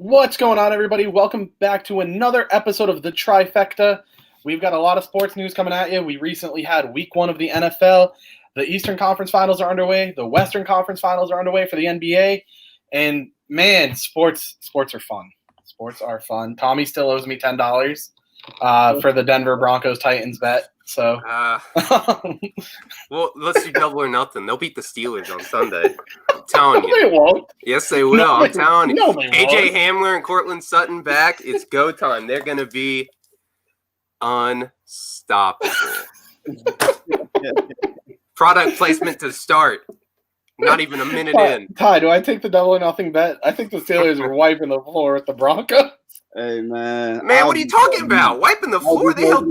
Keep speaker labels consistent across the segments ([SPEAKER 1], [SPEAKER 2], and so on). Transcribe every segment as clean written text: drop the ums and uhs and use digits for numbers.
[SPEAKER 1] What's going on, everybody? Welcome back to another episode of the Trifecta. We've got a lot of sports news coming at you. We recently had week 1 of the NFL. The Eastern Conference Finals are underway. The Western Conference Finals are underway for the NBA. And, man, sports are fun. Sports are fun. Tommy still owes me $10 for the Denver Broncos-Titans bet. So,
[SPEAKER 2] well, let's do double or nothing. They'll beat the Steelers on Sunday. I'm telling you.
[SPEAKER 1] They won't.
[SPEAKER 2] Yes, they will. I'm telling you.
[SPEAKER 1] No, they
[SPEAKER 2] AJ
[SPEAKER 1] won't.
[SPEAKER 2] Hamler and Cortland Sutton back. It's go time. They're going to be unstoppable. Product placement to start. Not even a minute in.
[SPEAKER 1] Ty, do I take the double or nothing bet? I think the Steelers are wiping the floor with the Broncos.
[SPEAKER 3] Hey, man.
[SPEAKER 2] Man, what are you talking about? Wiping the floor? They held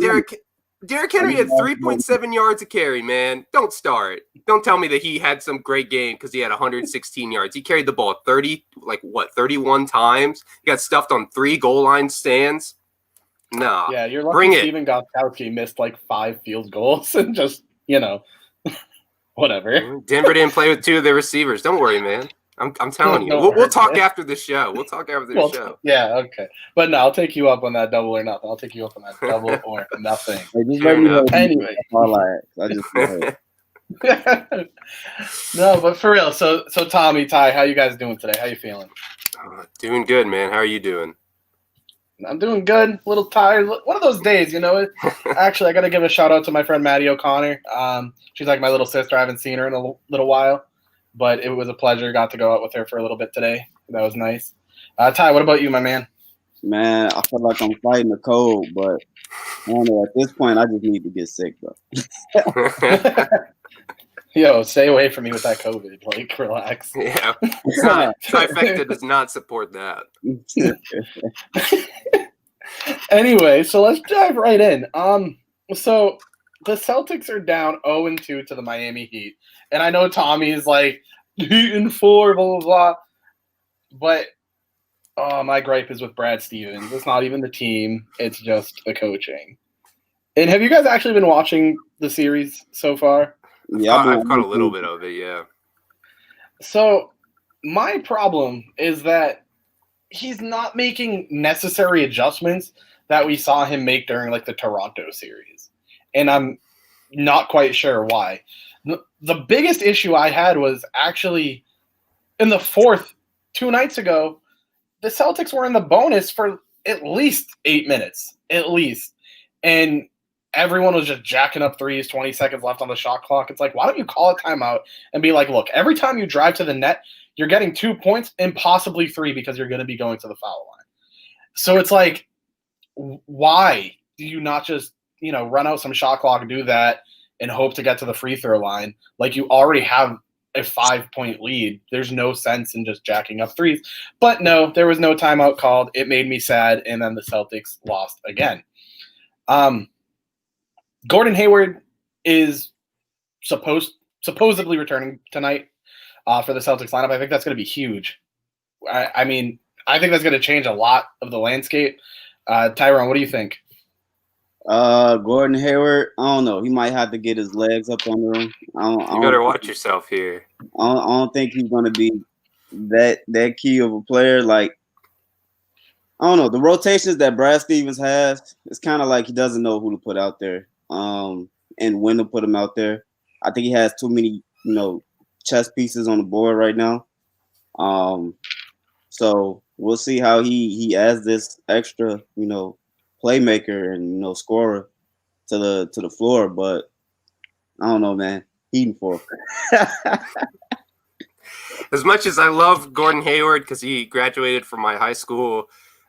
[SPEAKER 2] Derrick Henry had 3.7 yards a carry, man. Don't start. Don't tell me that he had some great game because he had 116 yards. He carried the ball 31 times. He got stuffed on 3 goal line stands. Nah.
[SPEAKER 1] Yeah, you're lucky
[SPEAKER 2] Bring it.
[SPEAKER 1] Steven Gostkowski missed 5 field goals and just, whatever.
[SPEAKER 2] Denver didn't play with 2 of their receivers. Don't worry, man. I'm telling you. We'll talk after the show. Show.
[SPEAKER 1] Yeah, okay. But no, I'll take you up on that double or nothing. I'll take you up on that double or nothing.
[SPEAKER 3] Hey, just let me know.
[SPEAKER 1] Anyway.
[SPEAKER 3] I just
[SPEAKER 1] No, but for real. So Tommy, Ty, how you guys doing today? How you feeling?
[SPEAKER 2] Doing good, man. How are you doing?
[SPEAKER 1] I'm doing good. A little tired. One of those days, Actually, I got to give a shout out to my friend Maddie O'Connor. She's like my little sister. I haven't seen her in a little while, but it was a pleasure. Got to go out with her for a little bit today. That was nice. Ty, what about you, my man?
[SPEAKER 3] Man, I feel like I'm fighting the cold, but I don't know. At this point, I just need to get sick, bro.
[SPEAKER 1] Yo, stay away from me with that COVID. Relax.
[SPEAKER 2] Yeah. Trifecta does not support that.
[SPEAKER 1] Anyway, so let's dive right in. So the Celtics are down 0-2 to the Miami Heat. And I know Tommy is like, Heat in 4, blah, blah, blah. But my gripe is with Brad Stevens. It's not even the team. It's just the coaching. And have you guys actually been watching the series so far?
[SPEAKER 3] Yeah,
[SPEAKER 2] I've caught a little bit of it, yeah.
[SPEAKER 1] So my problem is that he's not making necessary adjustments that we saw him make during the Toronto series. And I'm not quite sure why. The biggest issue I had was actually in the fourth 2 nights ago, the Celtics were in the bonus for at least 8 minutes, at least. And everyone was just jacking up threes, 20 seconds left on the shot clock. It's like, why don't you call a timeout and be like, look, every time you drive to the net, you're getting 2 points and possibly 3 because you're going to be going to the foul line. So it's like, why do you not just, run out some shot clock and do that and hope to get to the free throw line? Like, you already have a 5-point lead. There's no sense in just jacking up threes. But no, there was no timeout called. It made me sad, and then the Celtics lost again. Gordon Hayward is supposedly returning tonight for the Celtics lineup. I think that's going to be huge. I think that's going to change a lot of the landscape. Tyrone, what do you think?
[SPEAKER 3] Gordon Hayward, I don't know. He might have to get his legs up under him.
[SPEAKER 2] You better watch yourself here.
[SPEAKER 3] I don't think he's going to be that key of a player. I don't know. The rotations that Brad Stevens has, it's kind of like he doesn't know who to put out there and when to put him out there. I think he has too many, chess pieces on the board right now. So we'll see how he adds this extra, playmaker and scorer to the floor. But I don't know, man. Heating for.
[SPEAKER 2] As much as I love Gordon Hayward because he graduated from my high school,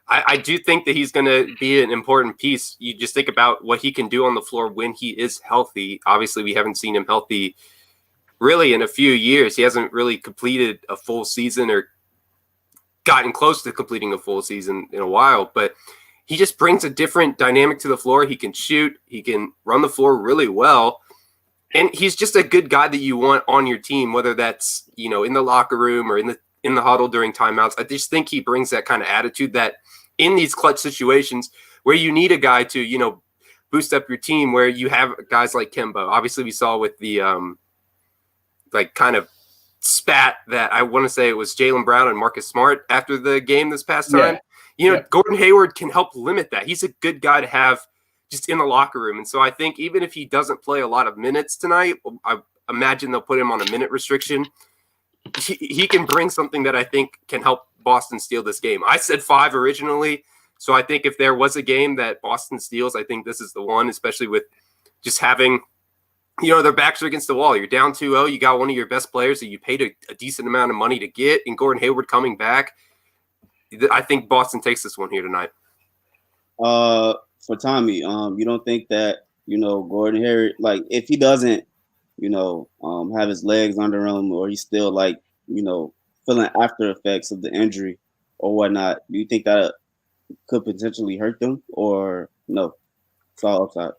[SPEAKER 2] I do think that he's going to be an important piece. You just think about what he can do on the floor when he is healthy. Obviously, we haven't seen him healthy really in a few years. He hasn't really completed a full season or gotten close to completing a full season in a while. But he just brings a different dynamic to the floor. He can shoot. He can run the floor really well. And he's just a good guy that you want on your team, whether that's, in the locker room or in the huddle during timeouts. I just think he brings that kind of attitude that in these clutch situations where you need a guy to, boost up your team, where you have guys like Kemba. Obviously, we saw with the kind of spat that I want to say it was Jaylen Brown and Marcus Smart after the game this past time. Gordon Hayward can help limit that. He's a good guy to have just in the locker room. And so I think even if he doesn't play a lot of minutes tonight, I imagine they'll put him on a minute restriction. He can bring something that I think can help Boston steal this game. I said 5 originally. So I think if there was a game that Boston steals, I think this is the one, especially with just having, their backs are against the wall. You're down 2-0. You got one of your best players that you paid a decent amount of money to get, and Gordon Hayward coming back. I think Boston takes this one here tonight.
[SPEAKER 3] For Tommy, you don't think that, Gordon Hayward, like if he doesn't, have his legs under him, or he's still like, feeling after effects of the injury or whatnot, do you think that could potentially hurt them, or no? It's all upside.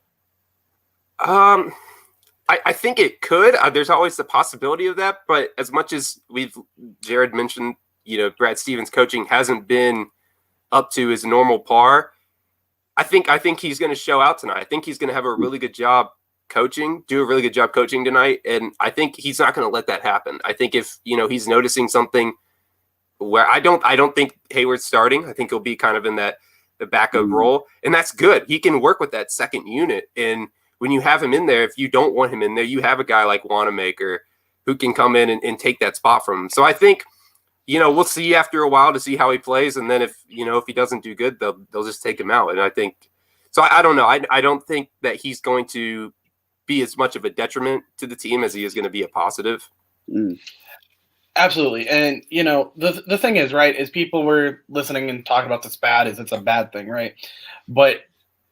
[SPEAKER 2] I think it could. There's always the possibility of that, but as much as Jared mentioned, Brad Stevens' coaching hasn't been up to his normal par. I think he's going to show out tonight. I think he's going to have a really good job do a really good job coaching tonight, and I think he's not going to let that happen. I think if he's noticing something where I don't think Hayward's starting. I think he'll be kind of in the backup role, and that's good. He can work with that second unit, and when you have him in there, if you don't want him in there, you have a guy like Wanamaker who can come in and take that spot from him. So I think we'll see after a while to see how he plays, and then if he doesn't do good, they'll just take him out. And I think so. I don't know. I don't think that he's going to be as much of a detriment to the team as he is going to be a positive.
[SPEAKER 1] Absolutely. And, the thing is, right, is people were listening and talking about this bad is it's a bad thing, right? But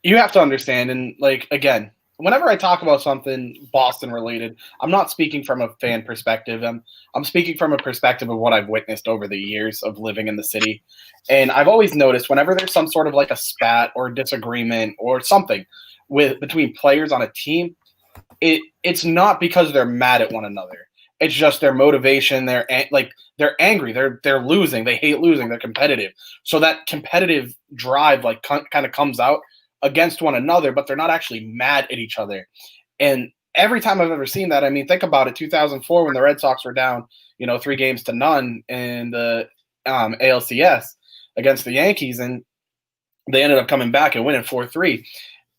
[SPEAKER 1] you have to understand, and, again, whenever I talk about something Boston-related, I'm not speaking from a fan perspective. I'm speaking from a perspective of what I've witnessed over the years of living in the city. And I've always noticed whenever there's some sort of a spat or disagreement or something between players on a team, it's not because they're mad at one another. It's just their motivation. They're angry. They're losing. They hate losing. They're competitive. So that competitive drive kind of comes out against one another, but they're not actually mad at each other. And every time I've ever seen that, I mean, think about it. 2004 when the Red Sox were down, 3-0 in the ALCS against the Yankees, and they ended up coming back and winning 4-3.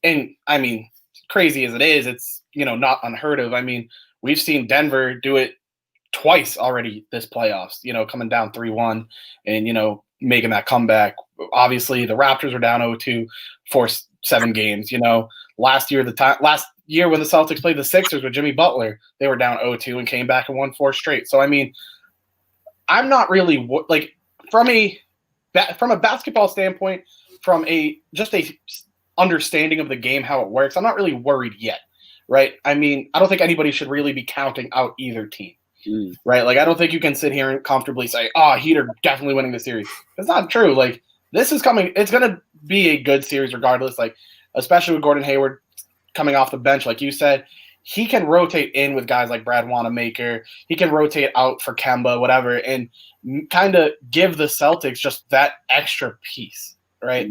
[SPEAKER 1] And I mean, crazy as it is, it's not unheard of. I mean, we've seen Denver do it twice already this playoffs, coming down 3-1 and, making that comeback. Obviously, the Raptors were down 0-2 for 7 games. Last year when the Celtics played the Sixers with Jimmy Butler, they were down 0-2 and came back and won 4 straight. So, I mean, I'm not really from a basketball standpoint, from a understanding of the game, how it works, I'm not really worried yet. Right. I mean, I don't think anybody should really be counting out either team. Right. I don't think you can sit here and comfortably say, Heat are definitely winning the series. It's not true. This is coming. It's going to be a good series regardless. Especially with Gordon Hayward coming off the bench, like you said, he can rotate in with guys like Brad Wanamaker. He can rotate out for Kemba, whatever, and kind of give the Celtics just that extra piece. Right.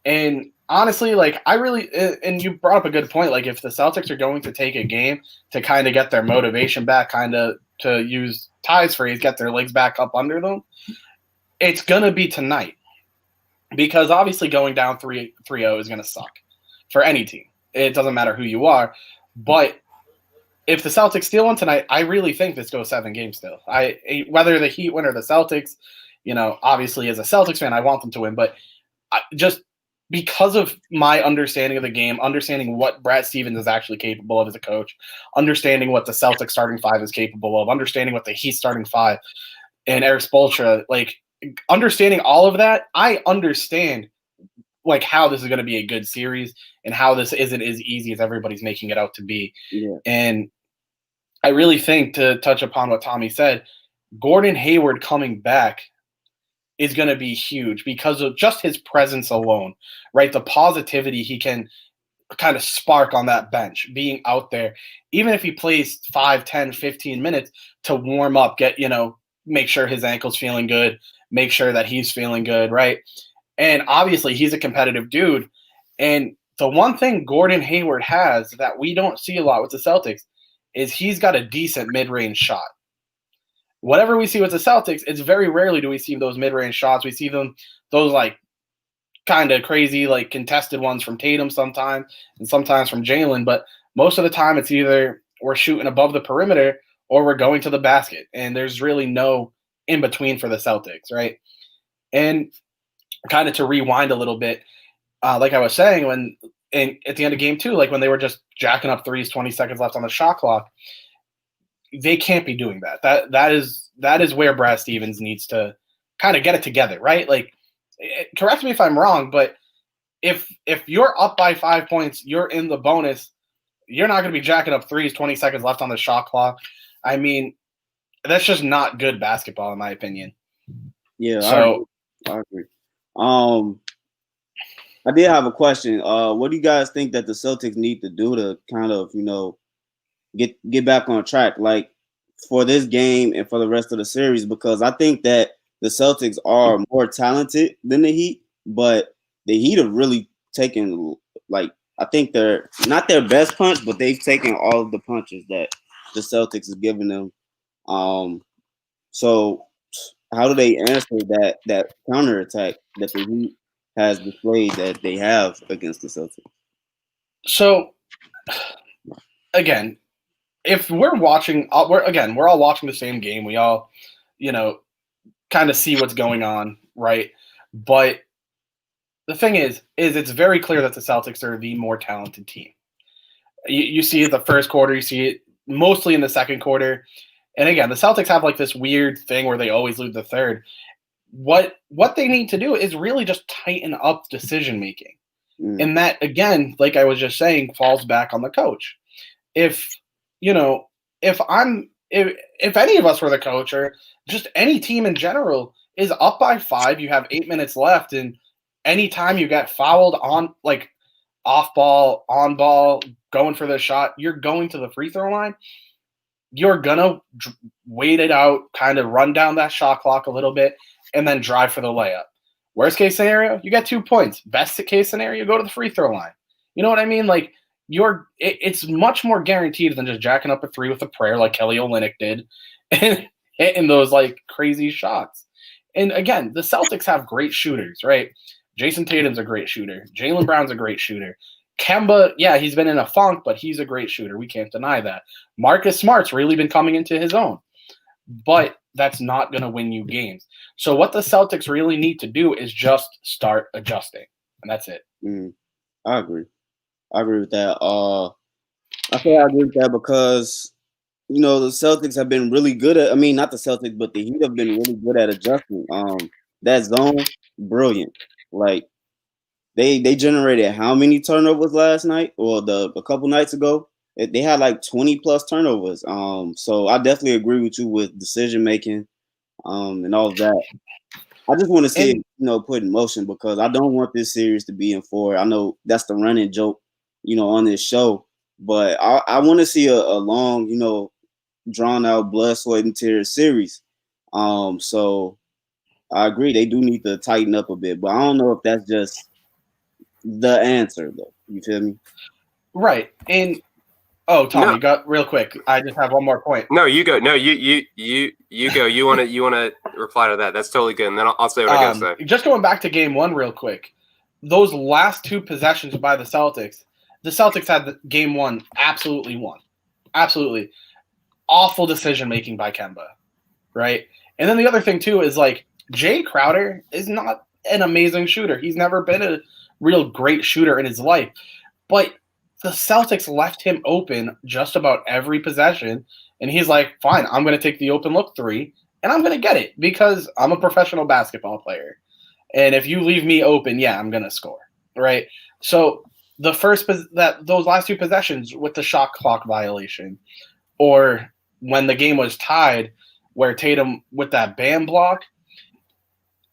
[SPEAKER 1] And honestly, and you brought up a good point. If the Celtics are going to take a game to kind of get their motivation back, kind of to use Ty's phrase, get their legs back up under them, it's going to be tonight. Because obviously going down 3-0 is going to suck for any team. It doesn't matter who you are. But if the Celtics steal one tonight, I really think this goes 7 games still. Whether the Heat win or the Celtics, obviously as a Celtics fan, I want them to win. But just because of my understanding of the game, understanding what Brad Stevens is actually capable of as a coach, understanding what the Celtics starting 5 is capable of, understanding what the Heat starting 5 and Eric Spoelstra, understanding all of that, I understand how this is going to be a good series and how this isn't as easy as everybody's making it out to be. Yeah. And I really think, to touch upon what Tommy said, Gordon Hayward coming back is going to be huge because of just his presence alone, right? The positivity he can kind of spark on that bench, being out there, even if he plays 5, 10, 15 minutes to warm up, make sure his ankle's feeling good, make sure that he's feeling good, right? And obviously he's a competitive dude. And the one thing Gordon Hayward has that we don't see a lot with the Celtics is he's got a decent mid-range shot. whatever we see with the Celtics, it's very rarely do we see those mid-range shots. We see those like kind of crazy, like contested ones from Tatum sometimes, and sometimes from Jalen. But most of the time, it's either we're shooting above the perimeter or we're going to the basket, and there's really no in between for the Celtics, right? And kind of to rewind a little bit, like I was saying, at the end of game 2, like when they were just jacking up threes, 20 seconds left on the shot clock, they can't be doing that. That is where Brad Stevens needs to kind of get it together, right? Like, correct me if I'm wrong, but if you're up by 5 points, you're in the bonus, you're not going to be jacking up threes 20 seconds left on the shot clock. I mean, that's just not good basketball, in my opinion.
[SPEAKER 3] Yeah,
[SPEAKER 1] so
[SPEAKER 3] I agree. I did have a question. What do you guys think that the Celtics need to do to kind of, get back on track, like for this game and for the rest of the series? Because I think that the Celtics are more talented than the Heat, but the Heat have really taken, like, I think they're not their best punch, but they've taken all of the punches that the Celtics has given them. So how do they answer that counterattack that the Heat has displayed that they have against the Celtics?
[SPEAKER 1] So again, if we're watching, we're all watching the same game. We all, kind of see what's going on, right? But the thing is it's very clear that the Celtics are the more talented team. You see it the first quarter, you see it mostly in the second quarter. And again, the Celtics have like this weird thing where they always lose the third. What they need to do is really just tighten up decision making. And that, again, like I was just saying, falls back on the coach. If any of us were the coach, or just any team in general is up by 5, you have 8 minutes left, and anytime you get fouled on, like, off ball, on ball, going for the shot, you're going to the free throw line, you're gonna wait it out, kind of run down that shot clock a little bit, and then drive for the layup. Worst case scenario, you get 2 points. Best case scenario, you go to the free throw line. You know what I mean? Like, it's much more guaranteed than just jacking up a 3 with a prayer like Kelly Olynyk did and hitting those like crazy shots. And again, the Celtics have great shooters, right? Jason Tatum's a great shooter. Jaylen Brown's a great shooter. Kemba, yeah, he's been in a funk, but he's a great shooter. We can't deny that. Marcus Smart's really been coming into his own. But that's not going to win you games. So what the Celtics really need to do is just start adjusting. And that's it.
[SPEAKER 3] I agree. I agree with that. I say I agree with that because, the Celtics have been really good at, not the Celtics, but the Heat have been really good at adjusting. That zone, brilliant. Like, they generated how many turnovers last night or a couple nights ago? They had like 20 plus turnovers. So I definitely agree with you with decision making, and all of that. I just want to see it, put in motion, because I don't want this series to be in 4. I know that's the running joke, on this show, but I want to see a long, drawn out blood, sweat, and tears series. So I agree they do need to tighten up a bit, but I don't know if that's just the answer though. You feel me?
[SPEAKER 1] Right. And Tommy, got real quick. I just have one more point.
[SPEAKER 2] No, you go. No, you go. You want to reply to that? That's totally good. And then I'll say what I gotta say.
[SPEAKER 1] Just going back to game 1 real quick. Those last 2 possessions by the Celtics had game 1 absolutely won. Absolutely. Awful decision making by Kemba. Right? And then the other thing too is, like, Jay Crowder is not an amazing shooter. He's never been a real great shooter in his life. But the Celtics left him open just about every possession, and he's like, fine, I'm going to take the open look 3, and I'm going to get it because I'm a professional basketball player. And if you leave me open, yeah, I'm going to score, right? So those last 2 possessions with the shot clock violation, or when the game was tied where Tatum with that Bam block,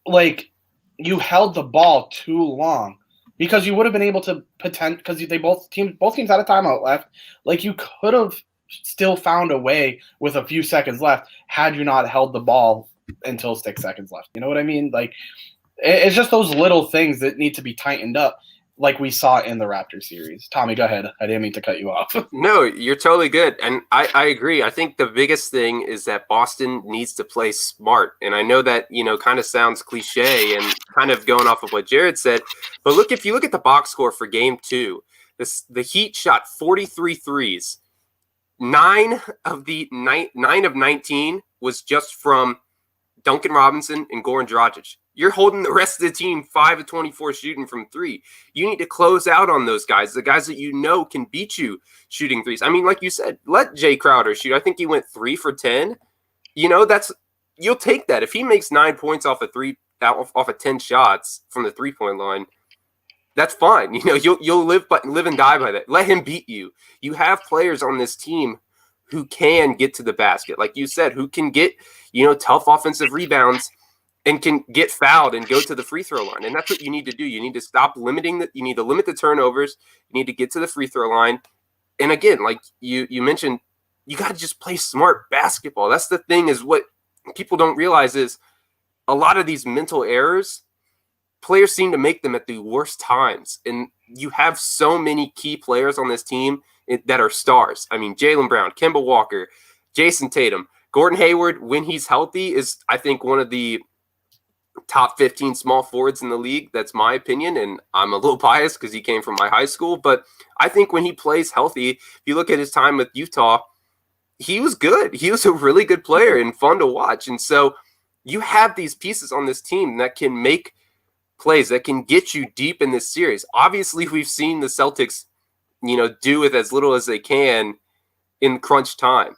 [SPEAKER 1] like, you held the ball too long. Because you would have been able to because both teams had a timeout left. Like, you could have still found a way with a few seconds left had you not held the ball until 6 seconds left. You know what I mean? Like, it's just those little things that need to be tightened up. like we saw in the Raptors series. Tommy, go ahead. I didn't mean to cut you off.
[SPEAKER 2] No, you're totally good. And I agree. I think the biggest thing is that Boston needs to play smart. And I know that, kind of sounds cliche and kind of going off of what Jared said. But if you look at the box score for game 2, the Heat shot 43 threes. 9 of 19 was just from Duncan Robinson and Goran Dragic. You're holding the rest of the team 5 of 24 shooting from 3. You need to close out on those guys, the guys that can beat you shooting threes. I mean, like you said, let Jay Crowder shoot. I think he went 3 for 10. You'll take that. If he makes 9 points off of 10 shots from the 3-point line, that's fine. You'll live and die by that. Let him beat you. You have players on this team who can get to the basket, like you said, who can get, tough offensive rebounds and can get fouled and go to the free throw line. And that's what you need to do. You need to stop limiting you need to limit the turnovers. You need to get to the free throw line. And again, like you mentioned, you got to just play smart basketball. That's the thing, is what people don't realize is a lot of these mental errors, players seem to make them at the worst times. And you have so many key players on this team that are stars. I mean, Jaylen Brown, Kemba Walker, Jason Tatum, Gordon Hayward, when he's healthy, is, I think, one of the top 15 small forwards in the league. That's my opinion, and I'm a little biased because he came from my high school. But I think when he plays healthy, if you look at his time with Utah, he was good. He was a really good player and fun to watch. And so you have these pieces on this team that can make plays, that can get you deep in this series. Obviously, we've seen the Celtics, do with as little as they can in crunch time.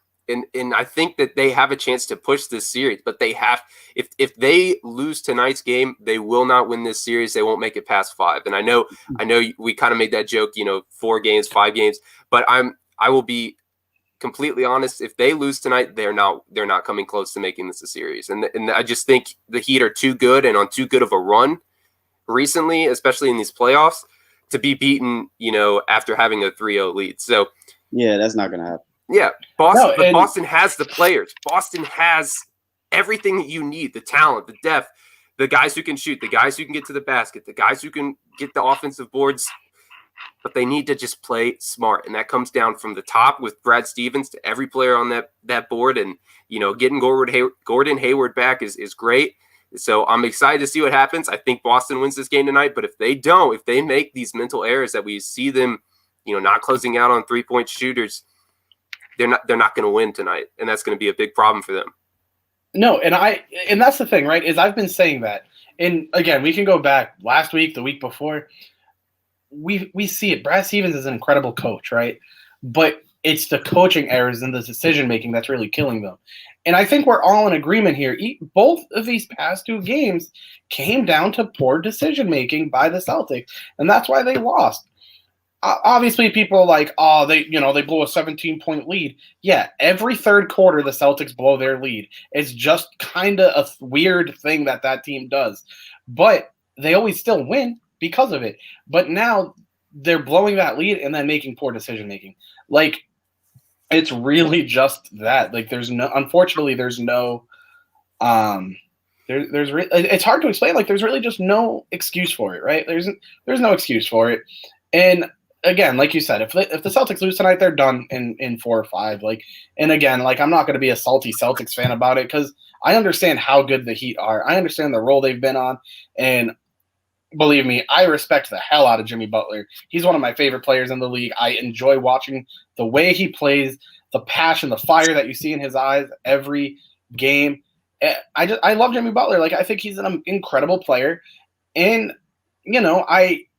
[SPEAKER 2] And I think that they have a chance to push this series, but they have, if they lose tonight's game, they will not win this series. They won't make it past 5. And I know we kind of made that joke, 4 games, 5 games, but I will be completely honest. If they lose tonight, they're not coming close to making this a series. And I just think the Heat are too good and on too good of a run recently, especially in these playoffs, to be beaten, after having a 3-0 lead. So
[SPEAKER 3] yeah, that's not going to happen.
[SPEAKER 2] Yeah, Boston has the players. Boston has everything that you need, the talent, the depth, the guys who can shoot, the guys who can get to the basket, the guys who can get the offensive boards, but they need to just play smart. And that comes down from the top with Brad Stevens to every player on that board. And, getting Gordon Hayward back is great. So I'm excited to see what happens. I think Boston wins this game tonight, but if they make these mental errors that we see them, not closing out on 3-point shooters, they're not going to win tonight, and that's going to be a big problem for them.
[SPEAKER 1] No, and that's the thing, right? Is I've been saying that, and again, we can go back last week, the week before. We see it. Brad Stevens is an incredible coach, right? But it's the coaching errors and the decision making that's really killing them. And I think we're all in agreement here. Both of these past 2 games came down to poor decision making by the Celtics, and that's why they lost. Obviously, people are like, they blew a 17-point lead. Yeah, every third quarter the Celtics blow their lead. It's just kind of a weird thing that team does. But they always still win because of it. But now they're blowing that lead and then making poor decision making. Like, it's really just that. Like, unfortunately, there's no it's hard to explain. Like, there's really just no excuse for it, right? There's no excuse for it. And again, like you said, if the Celtics lose tonight, they're done in 4 or 5. And again, I'm not going to be a salty Celtics fan about it because I understand how good the Heat are. I understand the role they've been on, and believe me, I respect the hell out of Jimmy Butler. He's one of my favorite players in the league. I enjoy watching the way he plays, the passion, the fire that you see in his eyes every game. I love Jimmy Butler. I think he's an incredible player, and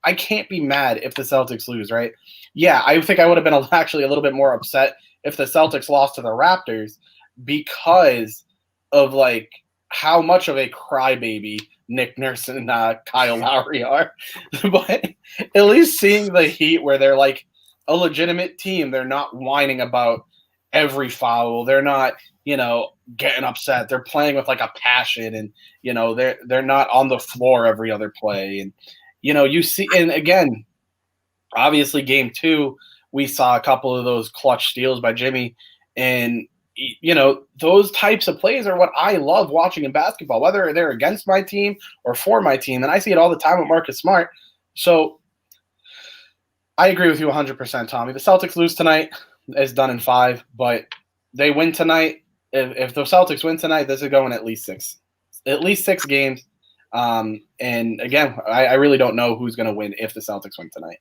[SPEAKER 1] I can't be mad if the Celtics lose, right? Yeah, I think I would have been actually a little bit more upset if the Celtics lost to the Raptors because of how much of a crybaby Nick Nurse and Kyle Lowry are. But at least seeing the Heat where they're a legitimate team, they're not whining about every foul. They're not, getting upset. They're playing with a passion, and they're not on the floor every other play. And you see, and again, obviously game 2, we saw a couple of those clutch steals by Jimmy, and those types of plays are what I love watching in basketball, whether they're against my team or for my team. And I see it all the time with Marcus Smart. So I agree with you 100%, Tommy. The Celtics lose tonight. It's done in 5, but they win tonight. If the Celtics win tonight, this is going at least 6. At least 6 games. And again, I really don't know who's going to win if the Celtics win tonight.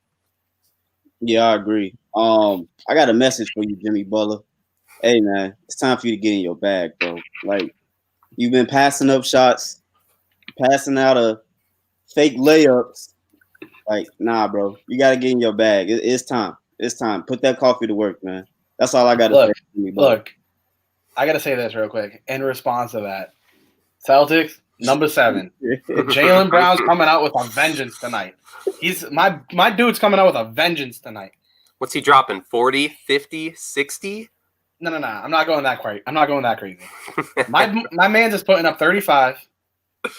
[SPEAKER 3] Yeah, I agree. I got a message for you, Jimmy Butler. Hey, man, it's time for you to get in your bag, bro. Like, you've been passing up shots, passing out of fake layups. Like, nah, bro. You got to get in your bag. It's time. It's time. Put that coffee to work, man. That's all I got to say. Jimmy Butler.
[SPEAKER 1] Look, I got to say this real quick. In response to that, Celtics, number 7. Jaylen Brown's coming out with a vengeance tonight. He's my dude's coming out with a vengeance tonight.
[SPEAKER 2] What's he dropping? 40, 50, 60?
[SPEAKER 1] No. I'm not going that crazy. I'm not going that crazy. My man's is putting up 35.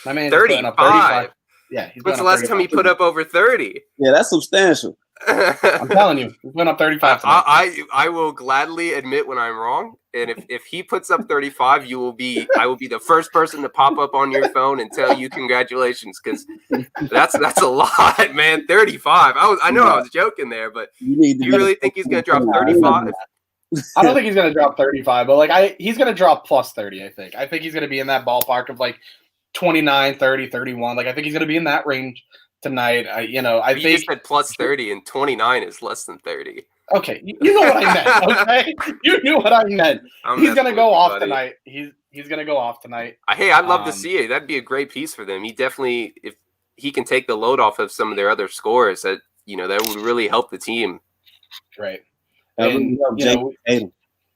[SPEAKER 1] My man's
[SPEAKER 2] 35.
[SPEAKER 1] putting up 35. Yeah, he's
[SPEAKER 2] When's the last time he put up over 30?
[SPEAKER 3] Yeah, that's substantial.
[SPEAKER 1] I'm telling you, he's putting up 35 tonight.
[SPEAKER 2] I will gladly admit when I'm wrong, and if he puts up 35, I will be the first person to pop up on your phone and tell you congratulations, because that's a lot, man. 35. I know I was joking there, but you really think he's gonna drop 35?
[SPEAKER 1] I don't think he's gonna drop 35, but he's gonna drop plus 30. I think he's gonna be in that ballpark of like 29, 30, 31. Like I think he's gonna be in that range tonight. You think
[SPEAKER 2] just said plus 30 and 29 is less than 30.
[SPEAKER 1] Okay, you know what I meant. Okay, you knew what I meant. He's gonna go off tonight. He's gonna go off tonight.
[SPEAKER 2] Hey, I'd love to see it. That'd be a great piece for them. He definitely, if he can take the load off of some of their other scores, that would really help the team.
[SPEAKER 1] Right.
[SPEAKER 3] And, Tatum.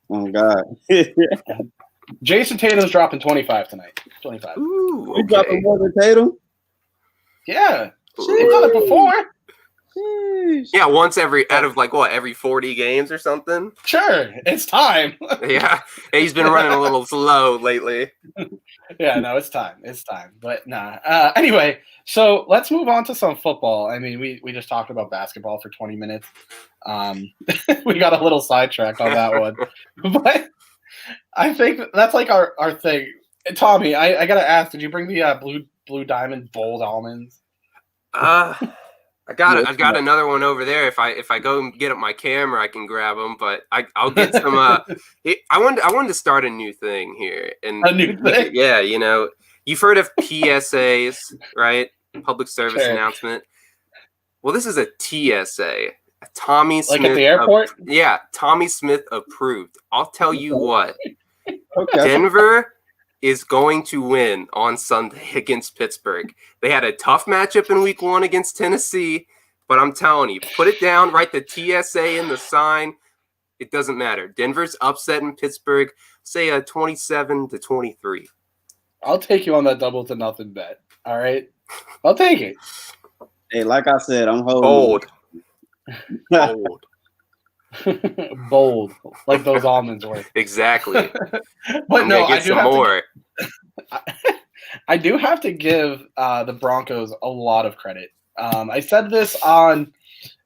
[SPEAKER 3] Oh God.
[SPEAKER 1] Jason Tatum's dropping 25 tonight. 25.
[SPEAKER 2] Ooh, okay.
[SPEAKER 3] You dropping more than Tatum?
[SPEAKER 1] Yeah. He's done it before.
[SPEAKER 2] Yeah, once every 40 games or something.
[SPEAKER 1] Sure, it's time.
[SPEAKER 2] Yeah, he's been running a little slow lately.
[SPEAKER 1] Yeah, no, it's time. It's time. But nah. Anyway, so let's move on to some football. I mean, we just talked about basketball for 20 minutes. We got a little sidetracked on that one. But I think that's like our thing. Tommy, I gotta ask, did you bring the blue diamond bold almonds?
[SPEAKER 2] I've got another one over there. If I go and get up my camera, I can grab them. But I'll get some. I wanted to start a new thing here. And
[SPEAKER 1] a new thing.
[SPEAKER 2] Yeah, you've heard of PSAs, right? Public service announcement. Well, this is a TSA. Tommy Smith.
[SPEAKER 1] Like at the airport.
[SPEAKER 2] Yeah, Tommy Smith approved. I'll tell you what.
[SPEAKER 3] Okay.
[SPEAKER 2] Denver is going to win on Sunday against Pittsburgh. They had a tough matchup in week 1 against Tennessee, but I'm telling you, put it down, write the TSA in the sign. It doesn't matter. Denver's upsetting Pittsburgh, say a 27-23.
[SPEAKER 1] I'll take you on that double to nothing bet. All right. I'll take it.
[SPEAKER 3] Hey, like I said, I'm holding.
[SPEAKER 2] Bold.
[SPEAKER 1] Bold, like those almonds were.
[SPEAKER 2] Exactly.
[SPEAKER 1] But no, I do
[SPEAKER 2] some more.
[SPEAKER 1] I do have to give the Broncos a lot of credit. I said this on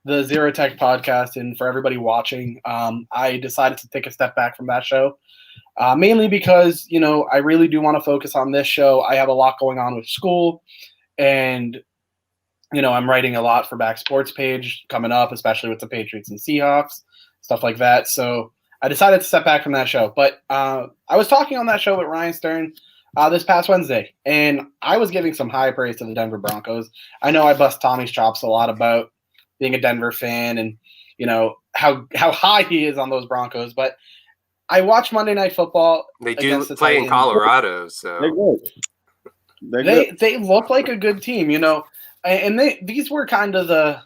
[SPEAKER 1] the Zero Tech podcast, and for everybody watching, I decided to take a step back from that show, mainly because I really do want to focus on this show. I have a lot going on with school, and I'm writing a lot for Back Sports Page coming up, especially with the Patriots and Seahawks, stuff like that. So I decided to step back from that show. But I was talking on that show with Ryan Stern this past Wednesday, and I was giving some high praise to the Denver Broncos. I know I bust Tommy's chops a lot about being a Denver fan and, how high he is on those Broncos. But I watched Monday Night Football.
[SPEAKER 2] They do play in Colorado, so
[SPEAKER 3] they're good.
[SPEAKER 1] They look like a good team, and these were kind of the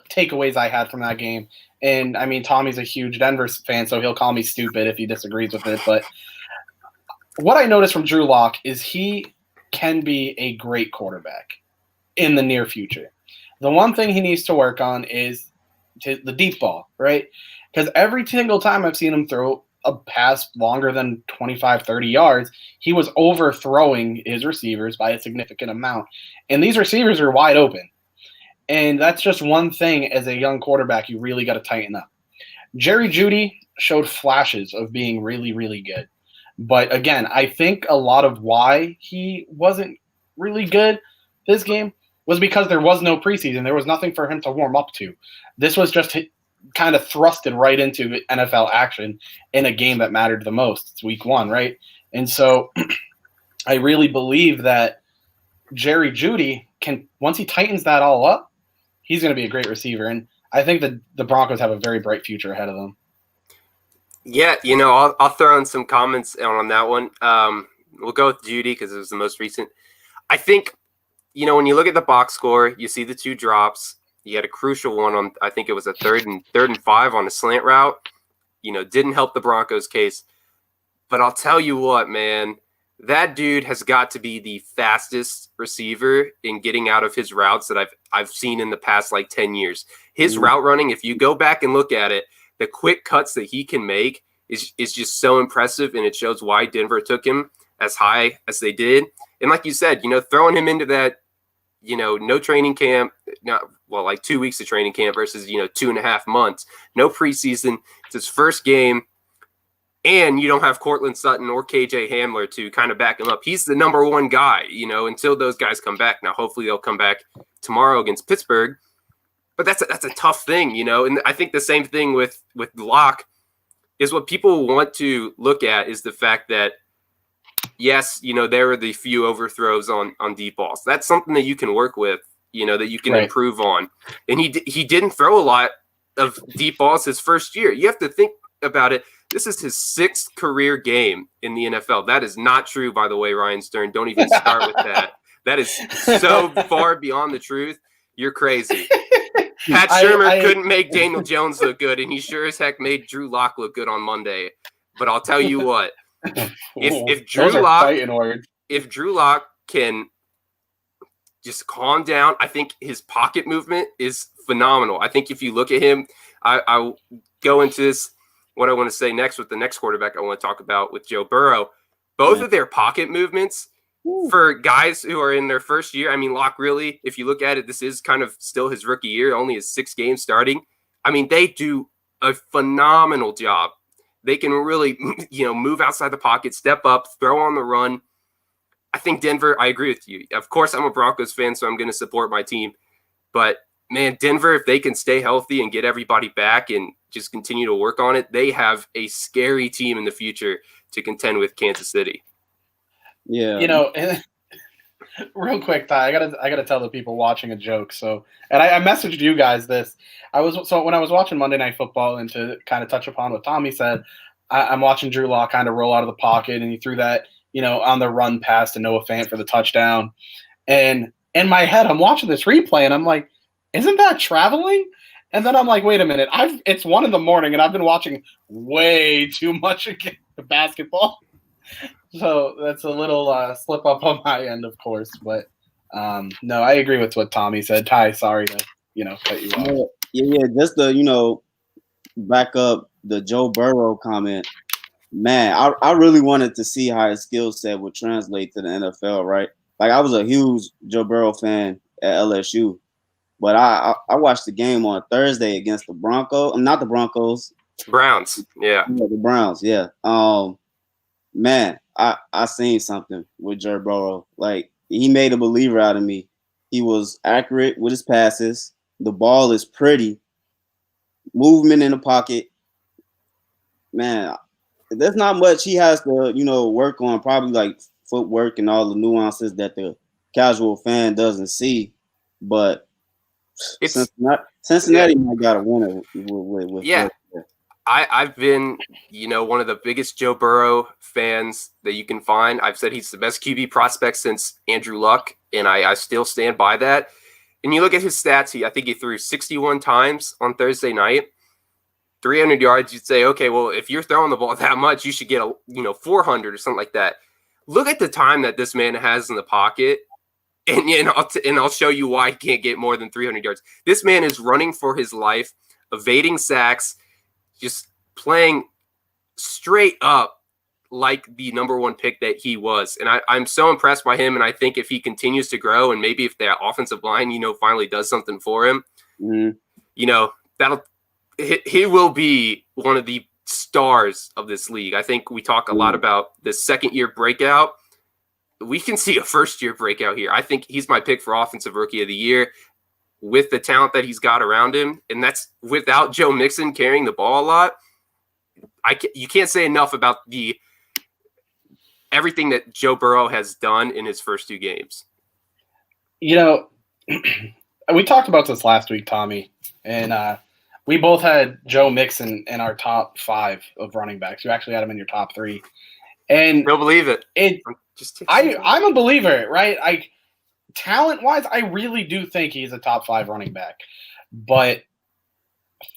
[SPEAKER 1] takeaways I had from that game. And I mean, Tommy's a huge Denver fan, so he'll call me stupid if he disagrees with it. But what I noticed from Drew Lock is he can be a great quarterback in the near future. The one thing he needs to work on is the deep ball, right? Because every single time I've seen him throw a pass longer than 25, 30 yards, he was overthrowing his receivers by a significant amount. And these receivers are wide open. And that's just one thing as a young quarterback you really got to tighten up. Jerry Jeudy showed flashes of being really, really good. But again, I think a lot of why he wasn't really good this game was because there was no preseason. There was nothing for him to warm up to. This was just kind of thrusted right into NFL action in a game that mattered the most. It's week 1, right? And so I really believe that Jerry Jeudy can, once he tightens that all up, he's going to be a great receiver. And I think that the Broncos have a very bright future ahead of them.
[SPEAKER 2] Yeah, I'll throw in some comments on that one. We'll go with Jeudy because it was the most recent. I think, when you look at the box score, you see the 2 drops. You had a crucial one on, I think it was a third and 5 on a slant route. Didn't help the Broncos case. But I'll tell you what, man, that dude has got to be the fastest receiver in getting out of his routes that I've seen in the past 10 years. His route running, if you go back and look at it, the quick cuts that he can make is just so impressive, and it shows why Denver took him as high as they did. And like you said, throwing him into that, no training camp, 2 weeks of training camp versus, 2.5 months, no preseason. It's his first game. And you don't have Cortland Sutton or KJ Hamler to kind of back him up. He's the number 1 guy, until those guys come back. Now, hopefully they'll come back tomorrow against Pittsburgh. But that's a tough thing, And I think the same thing with Locke is what people want to look at is the fact that, yes, there are the few overthrows on deep balls. That's something that you can work with, that you can improve on. And he didn't throw a lot of deep balls his first year. You have to think about it. This is his 6th career game in the NFL. That is not true, by the way, Ryan Stern. Don't even start with that. That is so far beyond the truth. You're crazy. Pat Shurmur couldn't make Daniel Jones look good, and he sure as heck made Drew Lock look good on Monday. But I'll tell you what, if Drew Lock can just calm down, I think his pocket movement is phenomenal. I think if you look at him, I'll go into this, what I want to say next with the next quarterback I want to talk about with Joe Burrow. Both of their pocket movements for guys who are in their first year. I mean, Locke really, if you look at it, this is kind of still his rookie year, only his 6 games starting. I mean, they do a phenomenal job. They can really, move outside the pocket, step up, throw on the run. I think Denver, I agree with you. Of course, I'm a Broncos fan, so I'm going to support my team. But, man, Denver, if they can stay healthy and get everybody back and just continue to work on it, they have a scary team in the future to contend with Kansas City.
[SPEAKER 3] Yeah.
[SPEAKER 1] Real quick, Ty, I gotta tell the people watching a joke. So, and I messaged you guys this. When I was watching Monday Night Football, and to kind of touch upon what Tommy said, I'm watching Drew Lock kind of roll out of the pocket, and he threw that, on the run pass to Noah Fant for the touchdown. And in my head, I'm watching this replay, and I'm like, isn't that traveling? And then I'm like, wait a minute, it's 1 a.m, and I've been watching way too much basketball. So that's a little slip up on my end, of course. But no, I agree with what Tommy said. Ty, sorry to cut you off.
[SPEAKER 3] Yeah. Just to back up the Joe Burrow comment. Man, I really wanted to see how his skill set would translate to the NFL. Right, I was a huge Joe Burrow fan at LSU, but I watched the game on Thursday against the Broncos. Not the Broncos.
[SPEAKER 2] Browns. Yeah.
[SPEAKER 3] The Browns. Yeah. Man, I seen something with Joe Burrow. He made a believer out of me. He was accurate with his passes. The ball is pretty. Movement in the pocket. Man, there's not much he has to, work on. Probably footwork and all the nuances that the casual fan doesn't see. But Cincinnati might got to win it with
[SPEAKER 2] yeah. I've been, one of the biggest Joe Burrow fans that you can find. I've said he's the best QB prospect since Andrew Luck, and I still stand by that. And you look at his stats, I think he threw 61 times on Thursday night, 300 yards. You'd say, okay, well, if you're throwing the ball that much, you should get 400 or something like that. Look at the time that this man has in the pocket, and I'll show you why he can't get more than 300 yards. This man is running for his life, evading sacks, just playing straight up like the number 1 pick that he was. And I'm so impressed by him. And I think if he continues to grow, and maybe if the offensive line, finally does something for him, he will be one of the stars of this league. I think we talk a lot about the second-year breakout. we can see a first-year breakout here. I think he's my pick for Offensive Rookie of the Year with the talent that he's got around him, and that's without Joe Mixon carrying the ball a lot. You can't say enough about everything that Joe Burrow has done in his first 2 games.
[SPEAKER 1] You know, we talked about this last week, Tommy, and we both had Joe Mixon in our top 5 of running backs. You actually had him in your top 3. And
[SPEAKER 2] don't believe it.
[SPEAKER 1] I'm a believer, right? Talent-wise, I really do think he's a top 5 running back. But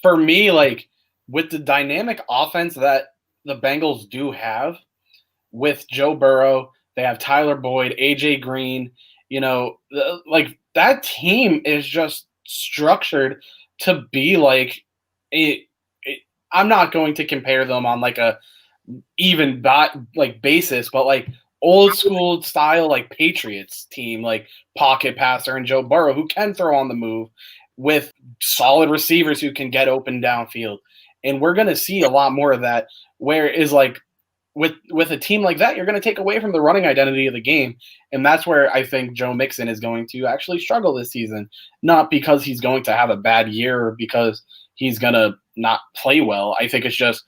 [SPEAKER 1] for me, like, with the dynamic offense that the Bengals do have, with Joe Burrow, they have Tyler Boyd, AJ Green, like that team is just structured to be like I'm not going to compare them on like a even basis, but like old school style like Patriots team, like pocket passer and Joe Burrow who can throw on the move with solid receivers who can get open downfield. And we're going to see a lot more of that, where is like with a team like that, you're going to take away from the running identity of the game. And that's where I think Joe Mixon is going to actually struggle this season, not because he's going to have a bad year or because he's going to not play well. I think it's just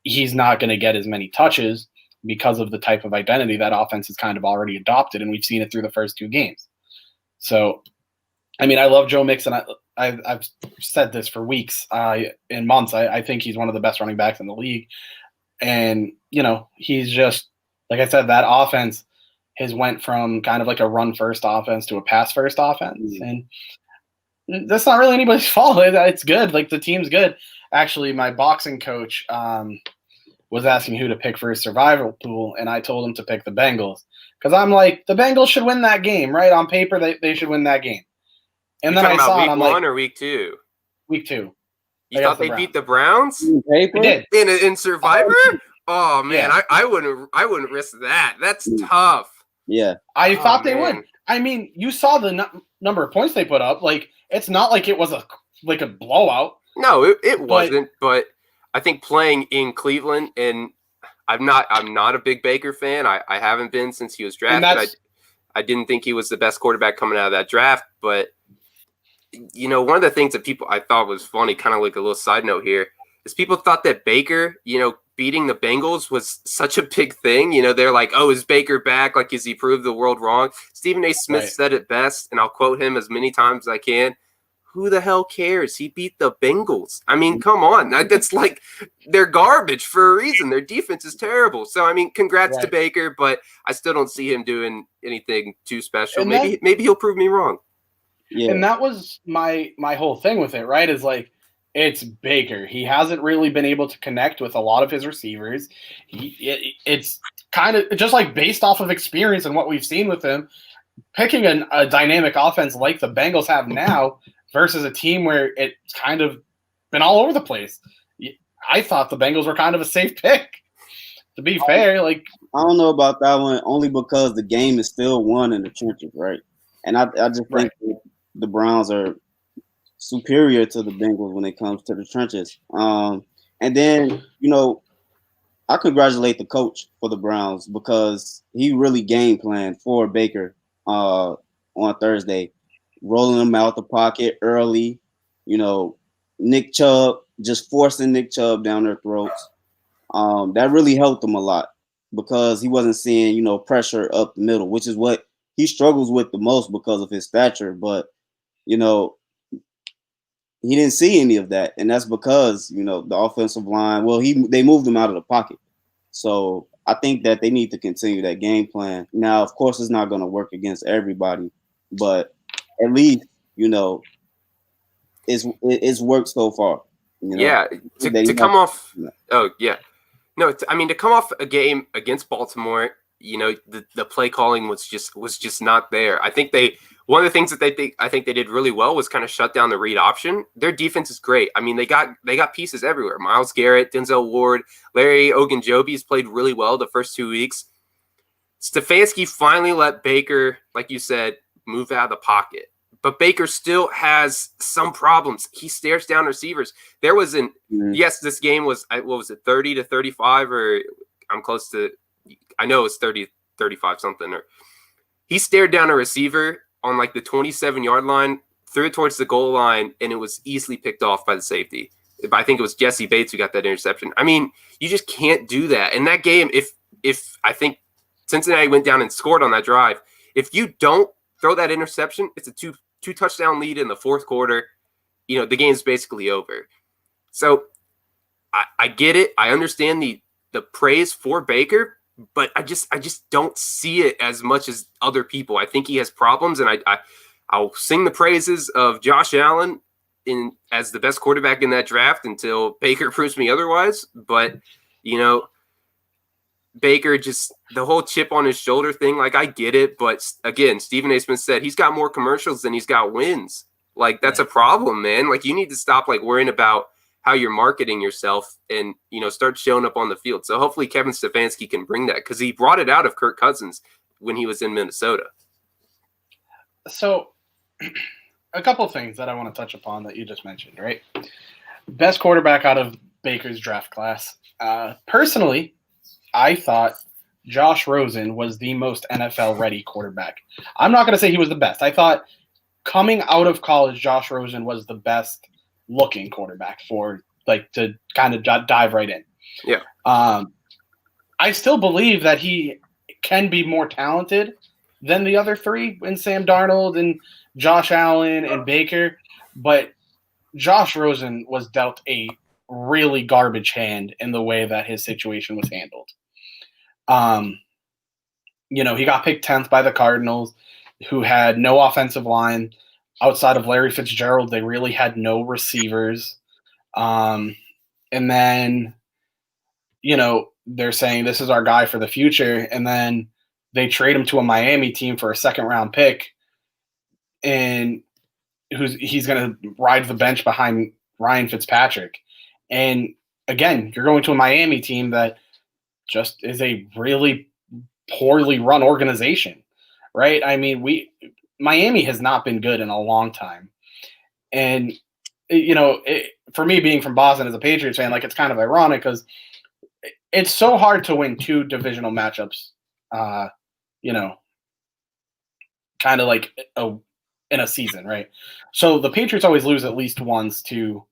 [SPEAKER 1] he's not going to get as many touches because of the type of identity that offense has kind of already adopted, and we've seen it through the first 2 games. So, I mean, I love Joe Mixon. I've said this for weeks and months. I think he's one of the best running backs in the league. And, he's just, like I said, that offense has went from kind of like a run-first offense to a pass-first offense. And that's not really anybody's fault. It's good. Like, the team's good. Actually, my boxing coach was asking who to pick for his survival pool, and I told him to pick the Bengals. Because I'm like, the Bengals should win that game, right? On paper, they should win that game. And
[SPEAKER 2] You're
[SPEAKER 1] then I saw
[SPEAKER 2] week
[SPEAKER 1] it, I'm
[SPEAKER 2] 1
[SPEAKER 1] like,
[SPEAKER 2] or week 2?
[SPEAKER 1] Week 2.
[SPEAKER 2] You thought they beat the Browns?
[SPEAKER 1] They did.
[SPEAKER 2] In Survivor? Oh man, yeah. I wouldn't risk that. That's tough.
[SPEAKER 3] Yeah,
[SPEAKER 1] I thought they would. I mean, you saw the number of points they put up. Like, it's not like it was a blowout.
[SPEAKER 2] No, it wasn't. But I think playing in Cleveland, and I'm not a big Baker fan. I haven't been since he was drafted. I didn't think he was the best quarterback coming out of that draft. But one of the things that I thought was funny, kind of like a little side note here, is people thought that Baker, beating the Bengals was such a big thing. They're like, oh, is Baker back? Like, has he proved the world wrong? Stephen A. Smith said it best, and I'll quote him as many times as I can. Who the hell cares? He beat the Bengals. I mean, come on. That's like, they're garbage for a reason. Their defense is terrible. So, I mean, congrats to Baker, but I still don't see him doing anything too special. Maybe he'll prove me wrong.
[SPEAKER 1] Yeah. And that was my whole thing with it, right? Is like, it's Baker. He hasn't really been able to connect with a lot of his receivers. It's kind of just like based off of experience and what we've seen with him, picking a dynamic offense like the Bengals have now versus a team where it's kind of been all over the place. I thought the Bengals were kind of a safe pick. To be fair, like,
[SPEAKER 3] I don't know about that one, only because the game is still won in the trenches, right? And I just think the Browns are superior to the Bengals when it comes to the trenches. And then, I congratulate the coach for the Browns because he really game planned for Baker on Thursday, rolling him out the pocket early, Nick Chubb, just forcing Nick Chubb down their throats. That really helped him a lot because he wasn't seeing, pressure up the middle, which is what he struggles with the most because of his stature. But, he didn't see any of that, and that's because the offensive line. Well, they moved him out of the pocket, so I think that they need to continue that game plan. Now, of course, it's not going to work against everybody, but at least it's worked so far.
[SPEAKER 2] Yeah, to come off. Oh yeah, no, to come off a game against Baltimore, the play calling was just not there. I think one of the things that I think they did really well was kind of shut down the read option. Their defense is great. I mean, they got pieces everywhere. Myles Garrett, Denzel Ward, Larry Ogunjobi's played really well the first 2 weeks. Stefanski finally let Baker, like you said, move out of the pocket. But Baker still has some problems. He stares down receivers. There was yes, this game was, what was it, 30-35, or I'm close to, I know it was 30-35 35 something. Or he stared down a receiver on like the 27-yard line, threw it towards the goal line, and it was easily picked off by the safety. I think it was Jesse Bates who got that interception. I mean, you just can't do that. In that game, if I think Cincinnati went down and scored on that drive, if you don't throw that interception, it's a two touchdown lead in the fourth quarter. You know, the game's basically over. So I get it. I understand the praise for Baker, but I just don't see it as much as other people. I think he has problems, and I'll sing the praises of Josh Allen as the best quarterback in that draft until Baker proves me otherwise. But, you know, Baker, just the whole chip on his shoulder thing, like, I get it. But again, Stephen A. Smith said he's got more commercials than he's got wins. Like, that's a problem, man. Like, you need to stop, like, worrying about how you're marketing yourself and, you know, start showing up on the field. So hopefully Kevin Stefanski can bring that, because he brought it out of Kirk Cousins when he was in Minnesota.
[SPEAKER 1] So a couple of things that I want to touch upon that you just mentioned, right? Best quarterback out of Baker's draft class. Personally, I thought Josh Rosen was the most NFL-ready quarterback. I'm not going to say he was the best. I thought coming out of college, Josh Rosen was the best-looking quarterback for, like, to kind of dive right in.
[SPEAKER 2] Yeah.
[SPEAKER 1] I still believe that he can be more talented than the other three, in Sam Darnold and Josh Allen and Baker, but Josh Rosen was dealt a really garbage hand in the way that his situation was handled. You know, he got picked 10th by the Cardinals, who had no offensive line. Outside of Larry Fitzgerald, they really had no receivers. And then, you know, they're saying this is our guy for the future, and then they trade him to a Miami team for a second-round pick, and he's going to ride the bench behind Ryan Fitzpatrick. And again, you're going to a Miami team that just is a really poorly run organization, right? I mean, Miami has not been good in a long time. And, you know, for me being from Boston as a Patriots fan, like, it's kind of ironic because it's so hard to win two divisional matchups, you know, kind of like in a season, right? So the Patriots always lose at least once to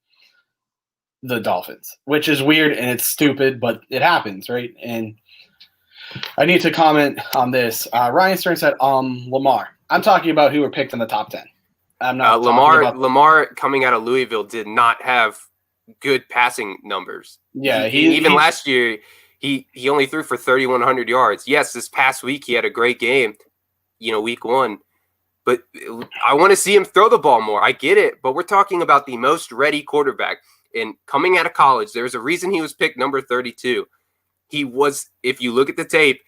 [SPEAKER 1] the Dolphins, which is weird and it's stupid, but it happens, right? And I need to comment on this. Ryan Stern said, Lamar. I'm talking about who were picked in the top 10. I'm not
[SPEAKER 2] Lamar coming out of Louisville did not have good passing numbers.
[SPEAKER 1] Yeah,
[SPEAKER 2] even last year he only threw for 3,100 yards. Yes, this past week he had a great game, you know, week 1. But I want to see him throw the ball more. I get it, but we're talking about the most ready quarterback. And coming out of college, there's a reason he was picked number 32. He was, if you look at the tape,